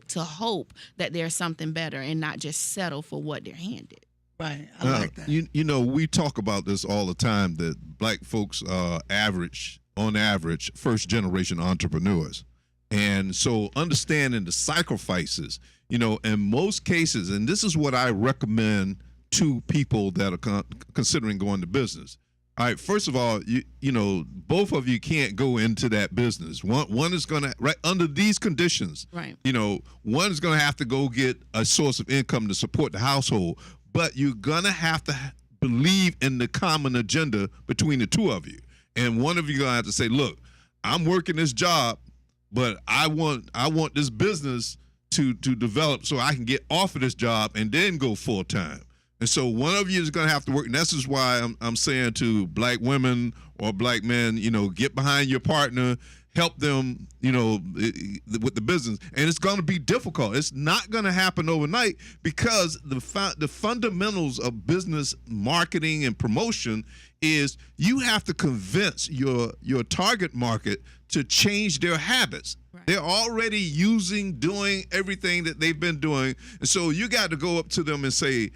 [SPEAKER 8] To hope that there's something better and not just settle for what they're handed.
[SPEAKER 2] Right. I like that.
[SPEAKER 3] We talk about this all the time, that Black folks are on average, first generation entrepreneurs. And so understanding the sacrifices, in most cases, and this is what I recommend to people that are considering going to business. All right, first of all, both of you can't go into that business. One is going to, right under these conditions,
[SPEAKER 8] right.
[SPEAKER 3] One is going to have to go get a source of income to support the household, but you're going to have to believe in the common agenda between the two of you. And one of you going to have to say, look, I'm working this job, but I want this business to develop so I can get off of this job and then go full time. And so one of you is going to have to work. And this is why I'm saying to Black women or Black men, get behind your partner, help them, with the business. And it's going to be difficult. It's not going to happen overnight because the fundamentals of business marketing and promotion is you have to convince your target market to change their habits. Right. They're already doing everything that they've been doing. And so you got to go up to them and say,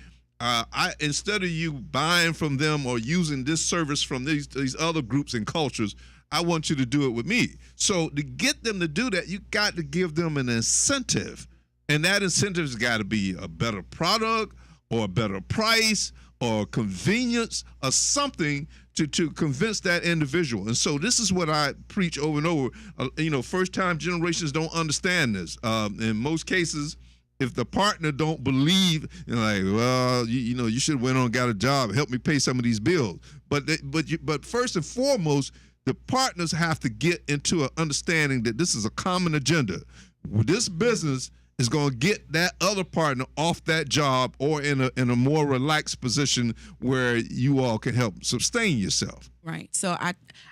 [SPEAKER 3] instead of you buying from them or using this service from these other groups and cultures, I want you to do it with me. So to get them to do that, you got to give them an incentive. And that incentive has got to be a better product or a better price or convenience or something to convince that individual. And so this is what I preach over and over. First-time generations don't understand this. In most cases, if the partner don't believe, you should have went on and got a job, help me pay some of these bills. But first and foremost, the partners have to get into an understanding that this is a common agenda. This business is going to get that other partner off that job or in a more relaxed position where you all can help sustain yourself.
[SPEAKER 8] Right. So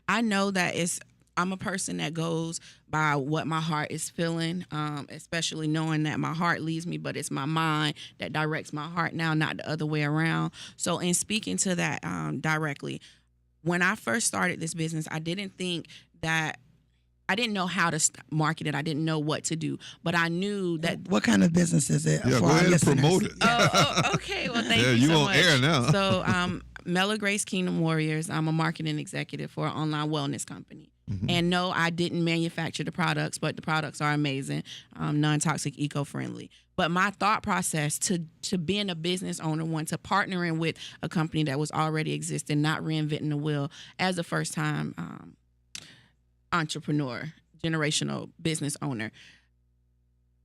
[SPEAKER 8] I know that I'm a person that goes by what my heart is feeling, especially knowing that my heart leads me, but it's my mind that directs my heart now, not the other way around. So in speaking to that directly, when I first started this business, I didn't think that I didn't know how to market it. I didn't know what to do, but I knew that.
[SPEAKER 2] What kind of business is it?
[SPEAKER 3] Yeah,
[SPEAKER 2] for
[SPEAKER 3] go
[SPEAKER 2] our
[SPEAKER 3] ahead and
[SPEAKER 2] listeners?
[SPEAKER 3] promote it.
[SPEAKER 8] Okay. Well, thank
[SPEAKER 3] Yeah,
[SPEAKER 8] you
[SPEAKER 3] you
[SPEAKER 8] so
[SPEAKER 3] on
[SPEAKER 8] much.
[SPEAKER 3] air now.
[SPEAKER 8] So, Mela Grace Kingdom Warriors. I'm a marketing executive for an online wellness company. And no, I didn't manufacture the products, but the products are amazing, non-toxic, eco-friendly. But my thought process to being a business owner, to partnering with a company that was already existing, not reinventing the wheel as a first-time entrepreneur, generational business owner.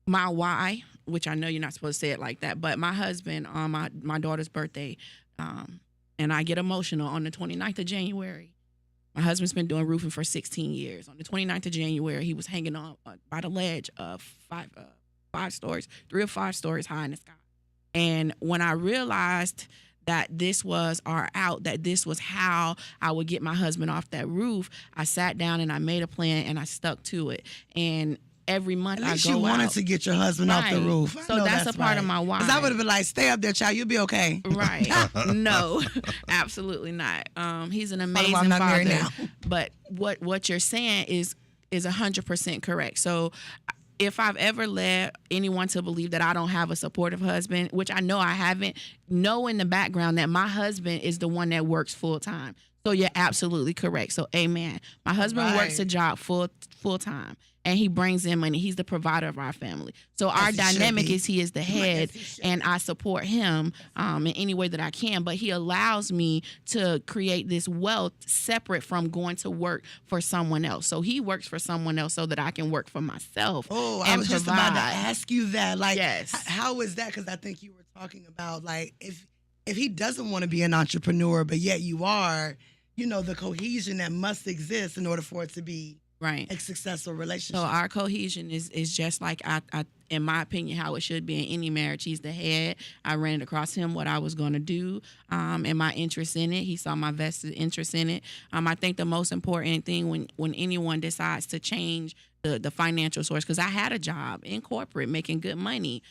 [SPEAKER 8] My why, which I know you're not supposed to say it like that, but my husband on my daughter's birthday, and I get emotional on the 29th of January. My husband's been doing roofing for 16 years. On the 29th of January, he was hanging on by the ledge of 5 stories, 3 or 5 stories high in the sky. And when I realized that this was our out, that this was how I would get my husband off that roof, I sat down and I made a plan and I stuck to it. And every month
[SPEAKER 2] At least
[SPEAKER 8] I go
[SPEAKER 2] you wanted
[SPEAKER 8] out.
[SPEAKER 2] to get your husband off the
[SPEAKER 8] Right.
[SPEAKER 2] roof. I
[SPEAKER 8] So
[SPEAKER 2] know
[SPEAKER 8] that's a part of my why.
[SPEAKER 2] Because I would have been like, stay up there, child. You'll be okay.
[SPEAKER 8] Right. No, absolutely not. He's an
[SPEAKER 2] Why
[SPEAKER 8] amazing
[SPEAKER 2] I'm not married
[SPEAKER 8] father.
[SPEAKER 2] now.
[SPEAKER 8] But what you're saying is 100% correct. So if I've ever led anyone to believe that I don't have a supportive husband, which I know I haven't, know in the background that my husband is the one that works full time. So you're absolutely correct. So amen. My husband works a job full time, and he brings in money. He's the provider of our family. So our dynamic is he is the head, and I support him in any way that I can. But he allows me to create this wealth separate from going to work for someone else. So he works for someone else so that I can work for myself.
[SPEAKER 2] Oh, I
[SPEAKER 8] and
[SPEAKER 2] was just about to
[SPEAKER 8] provide.
[SPEAKER 2] ask you that. Like,
[SPEAKER 8] Yes.
[SPEAKER 2] how is that? Because I think you were talking about, like, if he doesn't want to be an entrepreneur, but yet you are, the cohesion that must exist in order for it to be
[SPEAKER 8] Right.
[SPEAKER 2] a successful relationship.
[SPEAKER 8] So our cohesion is just like I in my opinion, how it should be in any marriage. He's the head. I ran it across him what I was going to do, and my interest in it. He saw my vested interest in it. I think the most important thing when anyone decides to change the financial source, because I had a job in corporate making good money,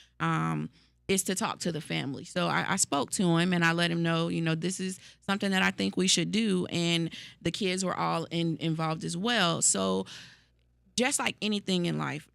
[SPEAKER 8] is to talk to the family. So I spoke to him and I let him know, this is something that I think we should do. And the kids were all involved as well. So just like anything in life,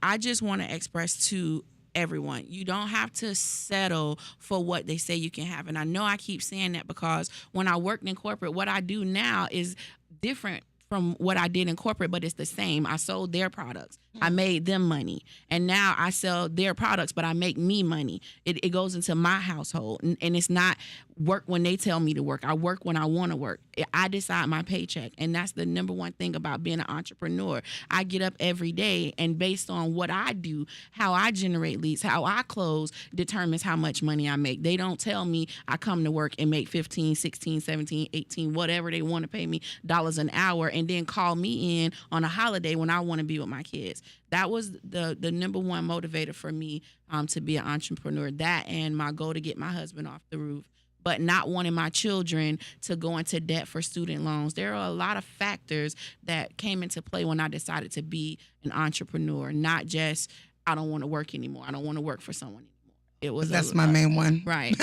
[SPEAKER 8] I just want to express to everyone, you don't have to settle for what they say you can have. And I know I keep saying that because when I worked in corporate, what I do now is different from what I did in corporate, but it's the same. I sold their products. I made them money. And now I sell their products, but I make me money. It goes into my household. And it's not work when they tell me to work. I work when I want to work. I decide my paycheck. And that's the number one thing about being an entrepreneur. I get up every day, and based on what I do, how I generate leads, how I close, determines how much money I make. They don't tell me I come to work and make 15, 16, 17, 18, whatever they want to pay me dollars an hour, and then call me in on a holiday when I want to be with my kids. That was the number one motivator for me to be an entrepreneur. That and my goal to get my husband off the roof, but not wanting my children to go into debt for student loans. There are a lot of factors that came into play when I decided to be an entrepreneur, not just I don't want to work anymore. I don't want to work for someone anymore. It was
[SPEAKER 2] That's my main one.
[SPEAKER 8] Right,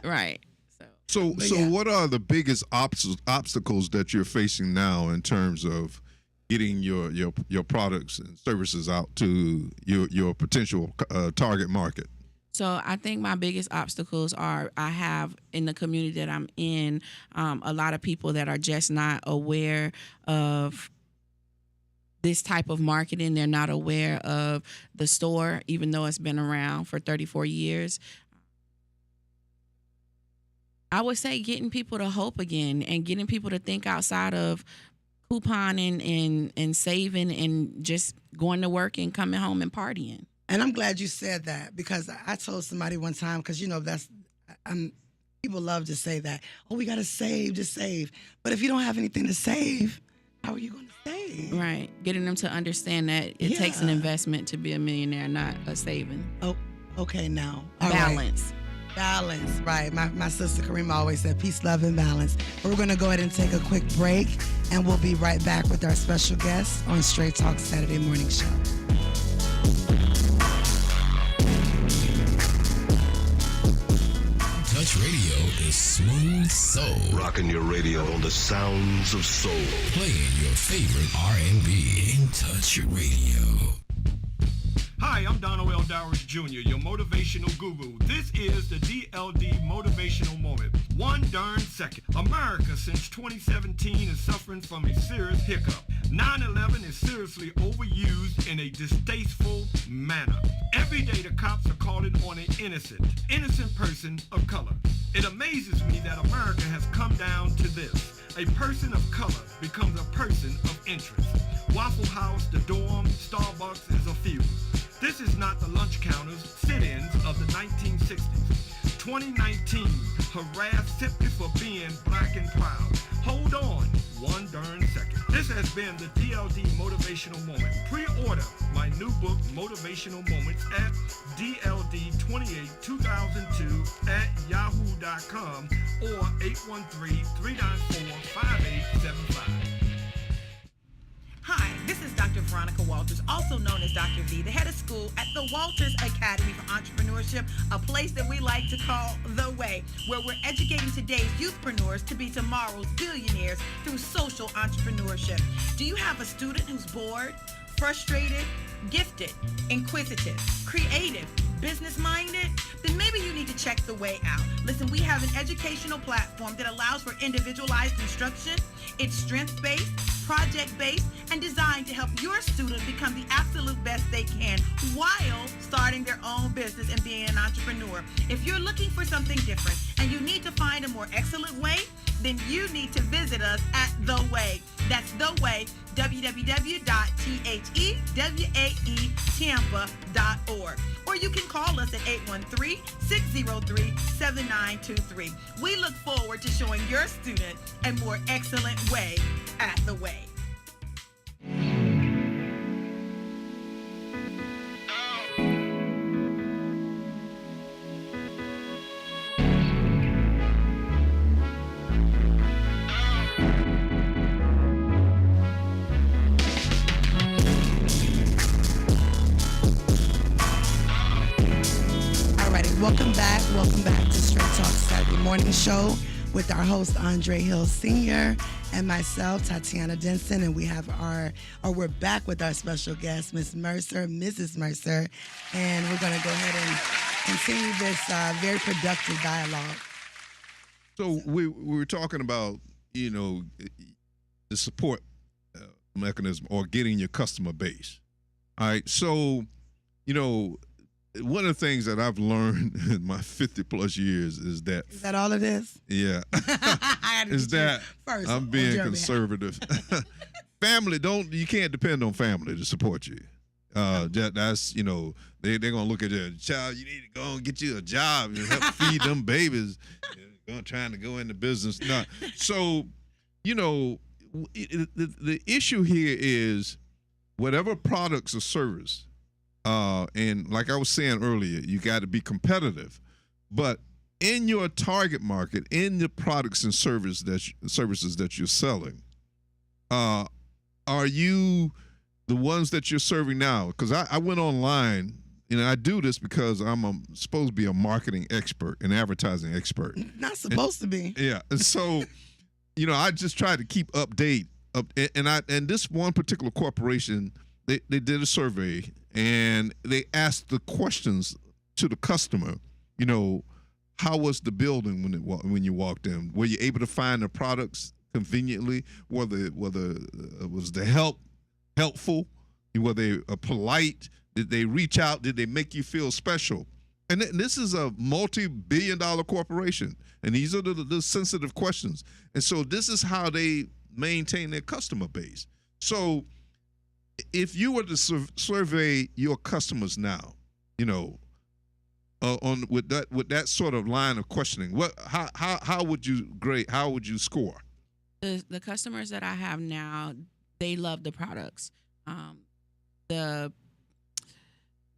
[SPEAKER 8] right.
[SPEAKER 3] So
[SPEAKER 2] yeah.
[SPEAKER 3] what are the biggest obstacles that you're facing now in terms of getting your products and services out to your potential target market?
[SPEAKER 8] So I think my biggest obstacles are I have in the community that I'm in a lot of people that are just not aware of this type of marketing. They're not aware of the store, even though it's been around for 34 years. I would say getting people to hope again and getting people to think outside of couponing and saving and just going to work and coming home and partying.
[SPEAKER 2] And I'm glad you said that, because I told somebody one time, because people love to say that, oh, we got to save, just save. But if you don't have anything to save, how are you going to save?
[SPEAKER 8] Right. Getting them to understand that it takes an investment to be a millionaire, not a saving.
[SPEAKER 2] Oh, okay, now. All
[SPEAKER 8] Balance.
[SPEAKER 2] Right. Balance, right. My sister Karima always said peace, love, and balance. But we're going to go ahead and take a quick break, and we'll be right back with our special guest on Straight Talk Saturday Morning Show.
[SPEAKER 4] Touch Touch Radio is smooth soul.
[SPEAKER 9] Rocking your radio on the sounds of soul.
[SPEAKER 4] Playing your favorite R&B. In Touch Radio.
[SPEAKER 10] Hi, I'm Donald L. Dowers Jr., your motivational guru. This is the DLD Motivational Moment. One darn second. America, since 2017, is suffering from a serious hiccup. 9/11 is seriously overused in a distasteful manner. Every day the cops are calling on an innocent person of color. It amazes me that America has come down to this. A person of color becomes a person of interest. Waffle House, the dorm, Starbucks is a few. This is not the lunch counters, sit-ins of the 1960s. 2019, harassed simply for being black and proud. Hold on one darn second. This has been the DLD Motivational Moment. Pre-order my new book, Motivational Moments, at DLD282002 at yahoo.com or 813-394-5875.
[SPEAKER 11] Hi, this is Dr. Veronica Walters, also known as Dr. V, the head of school at the Walters Academy for Entrepreneurship, a place that we like to call The Way, where we're educating today's youthpreneurs to be tomorrow's billionaires through social entrepreneurship. Do you have a student who's bored, frustrated, gifted, inquisitive, creative, business-minded? Then maybe you need to check The Way out. Listen, we have an educational platform that allows for individualized instruction. It's strength-based, project-based, and designed to help your student become the absolute best they can while starting their own business and being an entrepreneur. If you're looking for something different and you need to find a more excellent way, then you need to visit us at The Way. That's The Way, www.thewaetampa.org. Or you can call us at 813-603-7923. We look forward to showing your student a more excellent way at The Way.
[SPEAKER 2] Welcome back to Straight Talk Saturday Morning Show with our host Andre Hill Sr. and myself, Tatiana Denson, and we're back with our special guest, Mrs. Mercer, and we're going to go ahead and continue this very productive dialogue.
[SPEAKER 3] So we were talking about, the support mechanism or getting your customer base. All right, so, one of the things that I've learned in my 50 plus years is that.
[SPEAKER 2] Is that all it is?
[SPEAKER 3] Yeah. Is that
[SPEAKER 2] first,
[SPEAKER 3] I'm being conservative. Family, you can't depend on family to support you. That's, they're going to look at your child. You need to go and get you a job and help feed them babies. Trying to go into business. No. So, the issue here is whatever products or service. And like I was saying earlier, you got to be competitive. But in your target market, in the products and services that you're selling, are you the ones that you're serving now? Because I went online, I do this because I'm supposed to be a marketing expert, an advertising expert.
[SPEAKER 2] Not supposed to be.
[SPEAKER 3] Yeah. And so, I just try to keep update. And this one particular corporation, they did a survey, and they asked the questions to the customer. How was the building when you walked in? Were you able to find the products conveniently? Was the help helpful? Were they polite? Did they reach out? Did they make you feel special? And this is a multi-billion-dollar corporation, and these are the sensitive questions. And so this is how they maintain their customer base. So if you were to survey your customers now, with that sort of line of questioning, how would you grade? How would you score?
[SPEAKER 8] The customers that I have now, they love the products. The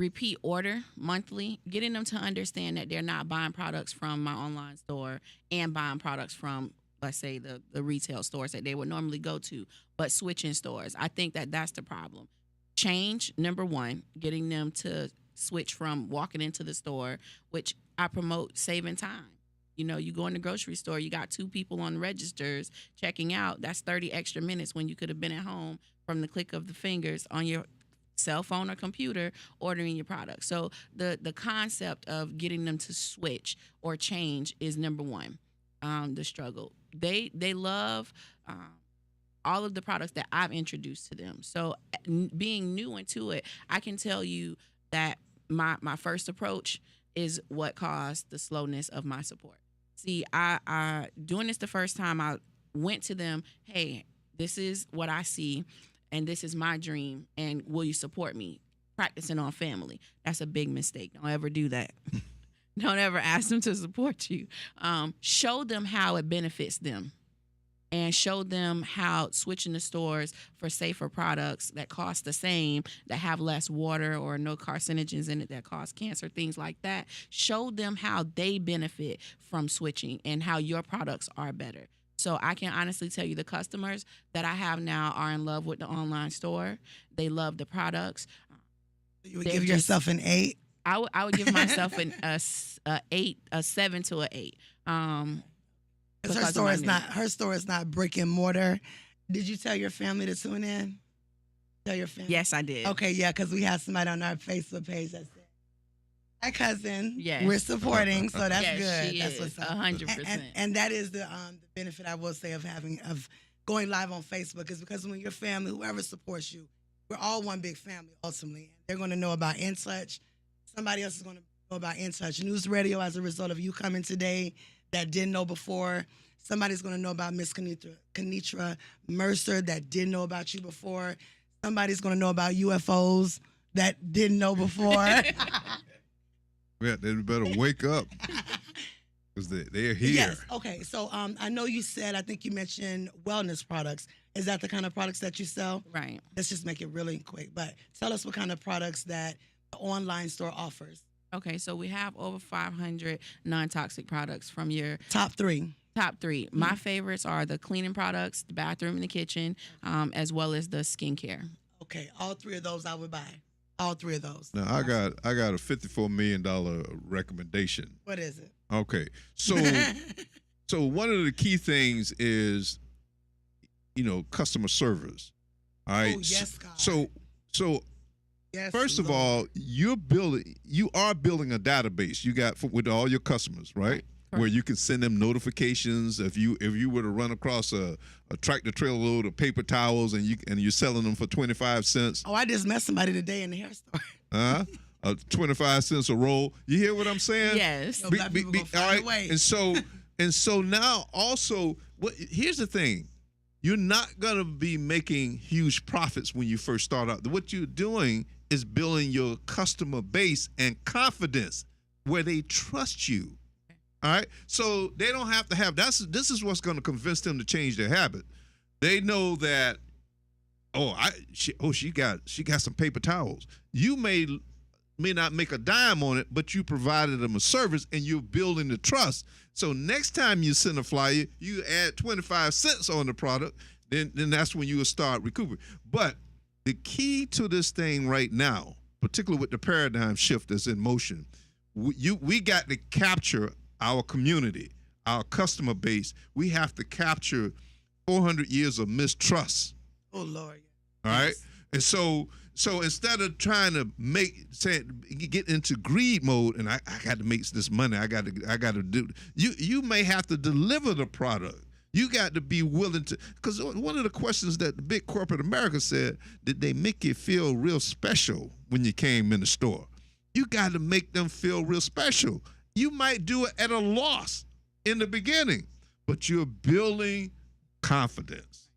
[SPEAKER 8] repeat order monthly, getting them to understand that they're not buying products from my online store and buying products from, let's say, the retail stores that they would normally go to, but switching stores. I think that's the problem. Change, number one, getting them to switch from walking into the store, which I promote saving time. You know, you go in the grocery store, you got 2 people on registers checking out. That's 30 extra minutes when you could have been at home from the click of the fingers on your cell phone or computer ordering your product. So the concept of getting them to switch or change is number one. The struggle. They love all of the products that I've introduced to them. So being new into it, I can tell you that my first approach is what caused the slowness of my support. See, I doing this the first time, I went to them, hey, this is what I see, and this is my dream, and will you support me? Practicing on family. That's a big mistake. Don't ever do that. Don't ever ask them to support you. Show them how it benefits them, and show them how switching the stores for safer products that cost the same, that have less water or no carcinogens in it that cause cancer, things like that. Show them how they benefit from switching and how your products are better. So I can honestly tell you the customers that I have now are in love with the online store. They love the products.
[SPEAKER 2] You would give yourself an 8?
[SPEAKER 8] I would give myself a 7 to an 8.
[SPEAKER 2] Because her store is not brick and mortar. Did you tell your family to tune in? Tell your family?
[SPEAKER 8] Yes, I did.
[SPEAKER 2] Okay, yeah, because we have somebody on our Facebook page that said, "Hi, cousin.
[SPEAKER 8] Yes.
[SPEAKER 2] We're supporting, so that's
[SPEAKER 8] yes,
[SPEAKER 2] good.
[SPEAKER 8] She
[SPEAKER 2] that's
[SPEAKER 8] is,
[SPEAKER 2] what's up.
[SPEAKER 8] 100%.
[SPEAKER 2] And that is the benefit I will say of going live on Facebook is because when your family, whoever supports you, we're all one big family ultimately. They're going to know about In Touch. Somebody else is going to know about In Touch News Radio as a result of you coming today that didn't know before. Somebody's going to know about Miss Kenitra Mercer that didn't know about you before. Somebody's going to know about UFOs that didn't know before.
[SPEAKER 3] Yeah, they better wake up because they're here.
[SPEAKER 2] Yes. Okay. So I know you said, I think you mentioned wellness products. Is that the kind of products that you sell?
[SPEAKER 8] Right.
[SPEAKER 2] Let's just make it really quick. But tell us what kind of products that the online store offers.
[SPEAKER 8] Okay, so we have over 500 non-toxic products from your
[SPEAKER 2] top 3.
[SPEAKER 8] Top 3. My favorites are the cleaning products, the bathroom and the kitchen, as well as the skincare.
[SPEAKER 2] Okay, all 3 of those I would buy. All 3 of those.
[SPEAKER 3] Now I got a $54 million recommendation.
[SPEAKER 2] What is it?
[SPEAKER 3] Okay, so one of the key things is, customer service. All right.
[SPEAKER 2] Oh yes, God.
[SPEAKER 3] So.
[SPEAKER 2] Yes,
[SPEAKER 3] first of all, you are building a database you got with all your customers, right? Where you can send them notifications if you were to run across a tractor trailer load of paper towels and you're selling them for 25 cents.
[SPEAKER 2] Oh, I just met somebody today in the hair store.
[SPEAKER 3] 25 cents a roll. You hear what I'm saying?
[SPEAKER 8] Yes.
[SPEAKER 2] No, black people gonna find a way.
[SPEAKER 3] And so now also, here's the thing. You're not going to be making huge profits when you first start out. What you're doing is building your customer base and confidence where they trust you. All right? So they don't have to have this is what's going to convince them to change their habit. They know that she got some paper towels. You may not make a dime on it, but you provided them a service and you're building the trust. So next time you send a flyer, you add 25 cents on the product, then that's when you will start recuperating. But the key to this thing right now, particularly with the paradigm shift that's in motion, we got to capture our community, our customer base. We have to capture 400 years of mistrust.
[SPEAKER 2] Oh, Lord.
[SPEAKER 3] All right? And so instead of trying to get into greed mode, and I got to make this money, I got to do. You may have to deliver the product. You got to be willing to, because one of the questions that the big corporate America said, did they make you feel real special when you came in the store? You got to make them feel real special. You might do it at a loss in the beginning, but you're building confidence.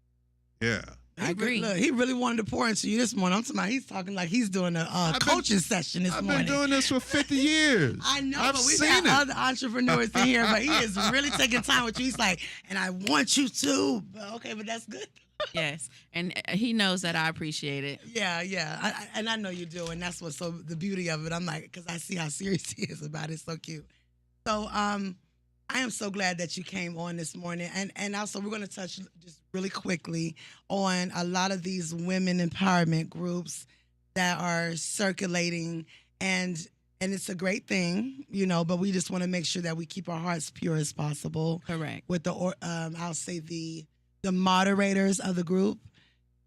[SPEAKER 3] Yeah.
[SPEAKER 8] I agree.
[SPEAKER 2] Look, he really wanted to pour into you this morning. I'm talking about he's talking like he's doing a coaching session this morning.
[SPEAKER 3] I've been doing this for 50 years.
[SPEAKER 2] I know,
[SPEAKER 3] I've
[SPEAKER 2] but we've
[SPEAKER 3] seen
[SPEAKER 2] got
[SPEAKER 3] it.
[SPEAKER 2] other entrepreneurs in here, but he is really taking time with you. He's like, and I want you to. Okay, but that's good.
[SPEAKER 8] Yes, and he knows that I appreciate it.
[SPEAKER 2] Yeah. And I know you do, and that's what's so the beauty of it. I'm like, because I see how serious he is about it. It's so cute. So I am so glad that you came on this morning. And also we're going to touch just really quickly on a lot of these women empowerment groups that are circulating and And it's a great thing, you know, but we just want to make sure that we keep our hearts pure as possible.
[SPEAKER 8] Correct.
[SPEAKER 2] With I'll say the moderators of the group,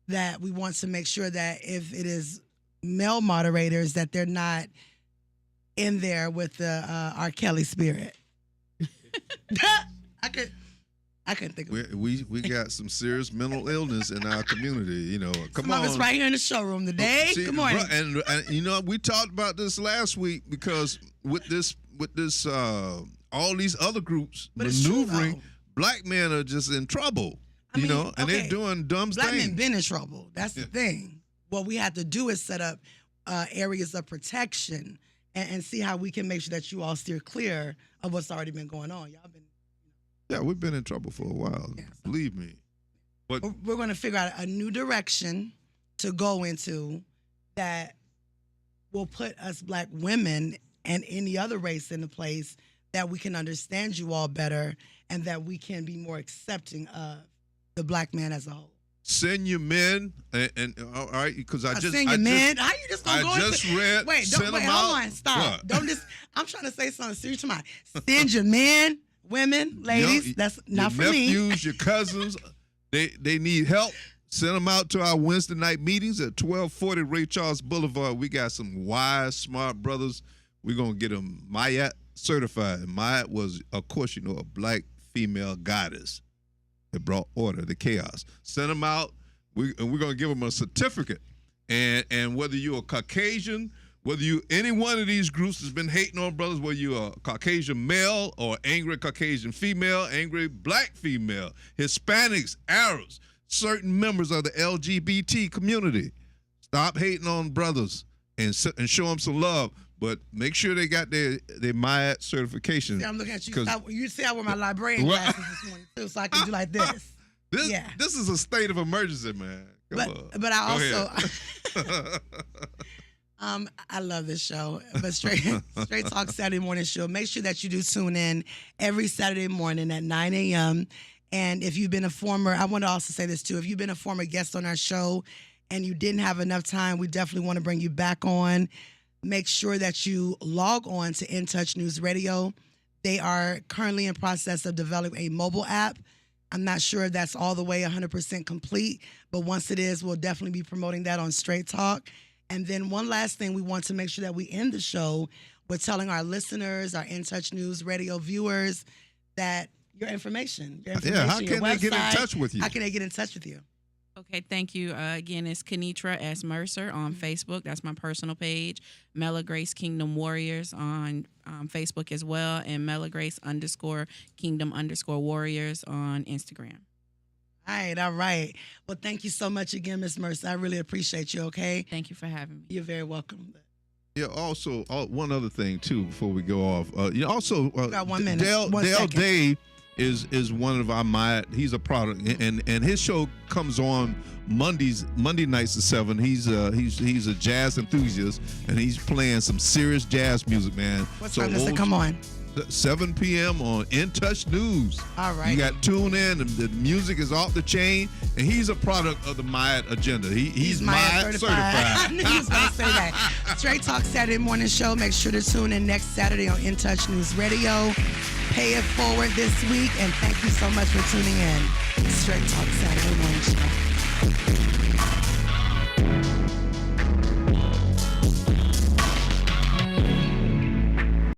[SPEAKER 2] that we want to make sure that if it is male moderators, that they're not in there with the R. Kelly spirit. I couldn't think of it.
[SPEAKER 3] We got some serious mental illness in our community. You know, come
[SPEAKER 2] Some
[SPEAKER 3] on.
[SPEAKER 2] of us right here in the showroom today. Good morning.
[SPEAKER 3] And you know, we talked about this last week because with this all these other groups
[SPEAKER 2] But it's true,
[SPEAKER 3] maneuvering,
[SPEAKER 2] though.
[SPEAKER 3] black men are just in trouble. And they're doing dumb
[SPEAKER 2] Black
[SPEAKER 3] things.
[SPEAKER 2] men been in trouble. That's the thing. What we have to do is set up areas of protection and see how we can make sure that you all steer clear of what's already been going on. Y'all been.
[SPEAKER 3] Yeah, we've been in trouble for a while. Yeah, so. Believe me. But
[SPEAKER 2] we're going to figure out a new direction to go into that will put us black women and any other race in a place that we can understand you all better and that we can be more accepting of the black man as a whole.
[SPEAKER 3] Send your men, and all right, because I just
[SPEAKER 2] send your men. How you just gonna go
[SPEAKER 3] just
[SPEAKER 2] into?
[SPEAKER 3] read.
[SPEAKER 2] Wait, hold on, stop.
[SPEAKER 3] What?
[SPEAKER 2] Don't just. I'm trying to say something serious to mind. Send your men, women, ladies. That's not for me.
[SPEAKER 3] Your nephews, your cousins, they need help. Send them out to our Wednesday night meetings at 1240 Ray Charles Boulevard. We got some wise, smart brothers. We're gonna get them Mayat certified. And Mayat was, of course, you know, a black female goddess. It brought order to chaos. Send them out, and we're going to give them a certificate. And whether you're a Caucasian, whether you any one of these groups has been hating on brothers, whether you're a Caucasian male or angry Caucasian female, angry black female, Hispanics, Arabs, certain members of the LGBT community, stop hating on brothers and show them some love. But make sure they got their MIAT certification.
[SPEAKER 2] See, I'm looking at you. You see, I wear my librarian glasses this morning too, so I can do like this.
[SPEAKER 3] This is a state of emergency, man.
[SPEAKER 2] But I also, I love this show. But Straight Talk Saturday morning show. Make sure that you do tune in every Saturday morning at 9 a.m. And if you've been I want to also say this too. If you've been a former guest on our show and you didn't have enough time, we definitely want to bring you back on. Make sure that you log on to In Touch News Radio. They are currently in process of developing a mobile app. I'm not sure if that's all the way 100% complete, but once it is, we'll definitely be promoting that on Straight Talk. And then one last thing, we want to make sure that we end the show with telling our listeners, our In Touch News Radio viewers, that your information,
[SPEAKER 3] how can they get in touch with you?
[SPEAKER 2] How can they get in touch with you?
[SPEAKER 8] Okay, thank you. Again, it's Kenitra S. Mercer on Facebook. That's my personal page. Mela Grace Kingdom Warriors on Facebook as well. And Mela Grace _Kingdom_Warriors on Instagram.
[SPEAKER 2] All right. Well, thank you so much again, Ms. Mercer. I really appreciate you, okay?
[SPEAKER 8] Thank you for having me.
[SPEAKER 2] You're very welcome.
[SPEAKER 3] Yeah, also, one other thing, too, before we go off.
[SPEAKER 2] Got 1 minute.
[SPEAKER 3] Dale Day is one of our he's a product, and his show comes on Monday nights at 7. He's a jazz enthusiast, and he's playing some serious jazz music, man.
[SPEAKER 2] What time does it come on?
[SPEAKER 3] 7 p.m. on In Touch News.
[SPEAKER 2] All right.
[SPEAKER 3] You got to tune in. The music is off the chain, and he's a product of the Mayat agenda. He's Mayat certified.
[SPEAKER 2] I knew he was going to say that. Straight Talk Saturday morning show. Make sure to tune in next Saturday on In Touch News Radio. Pay it forward this week, and thank you so much for tuning in. Straight Talk Saturday morning show.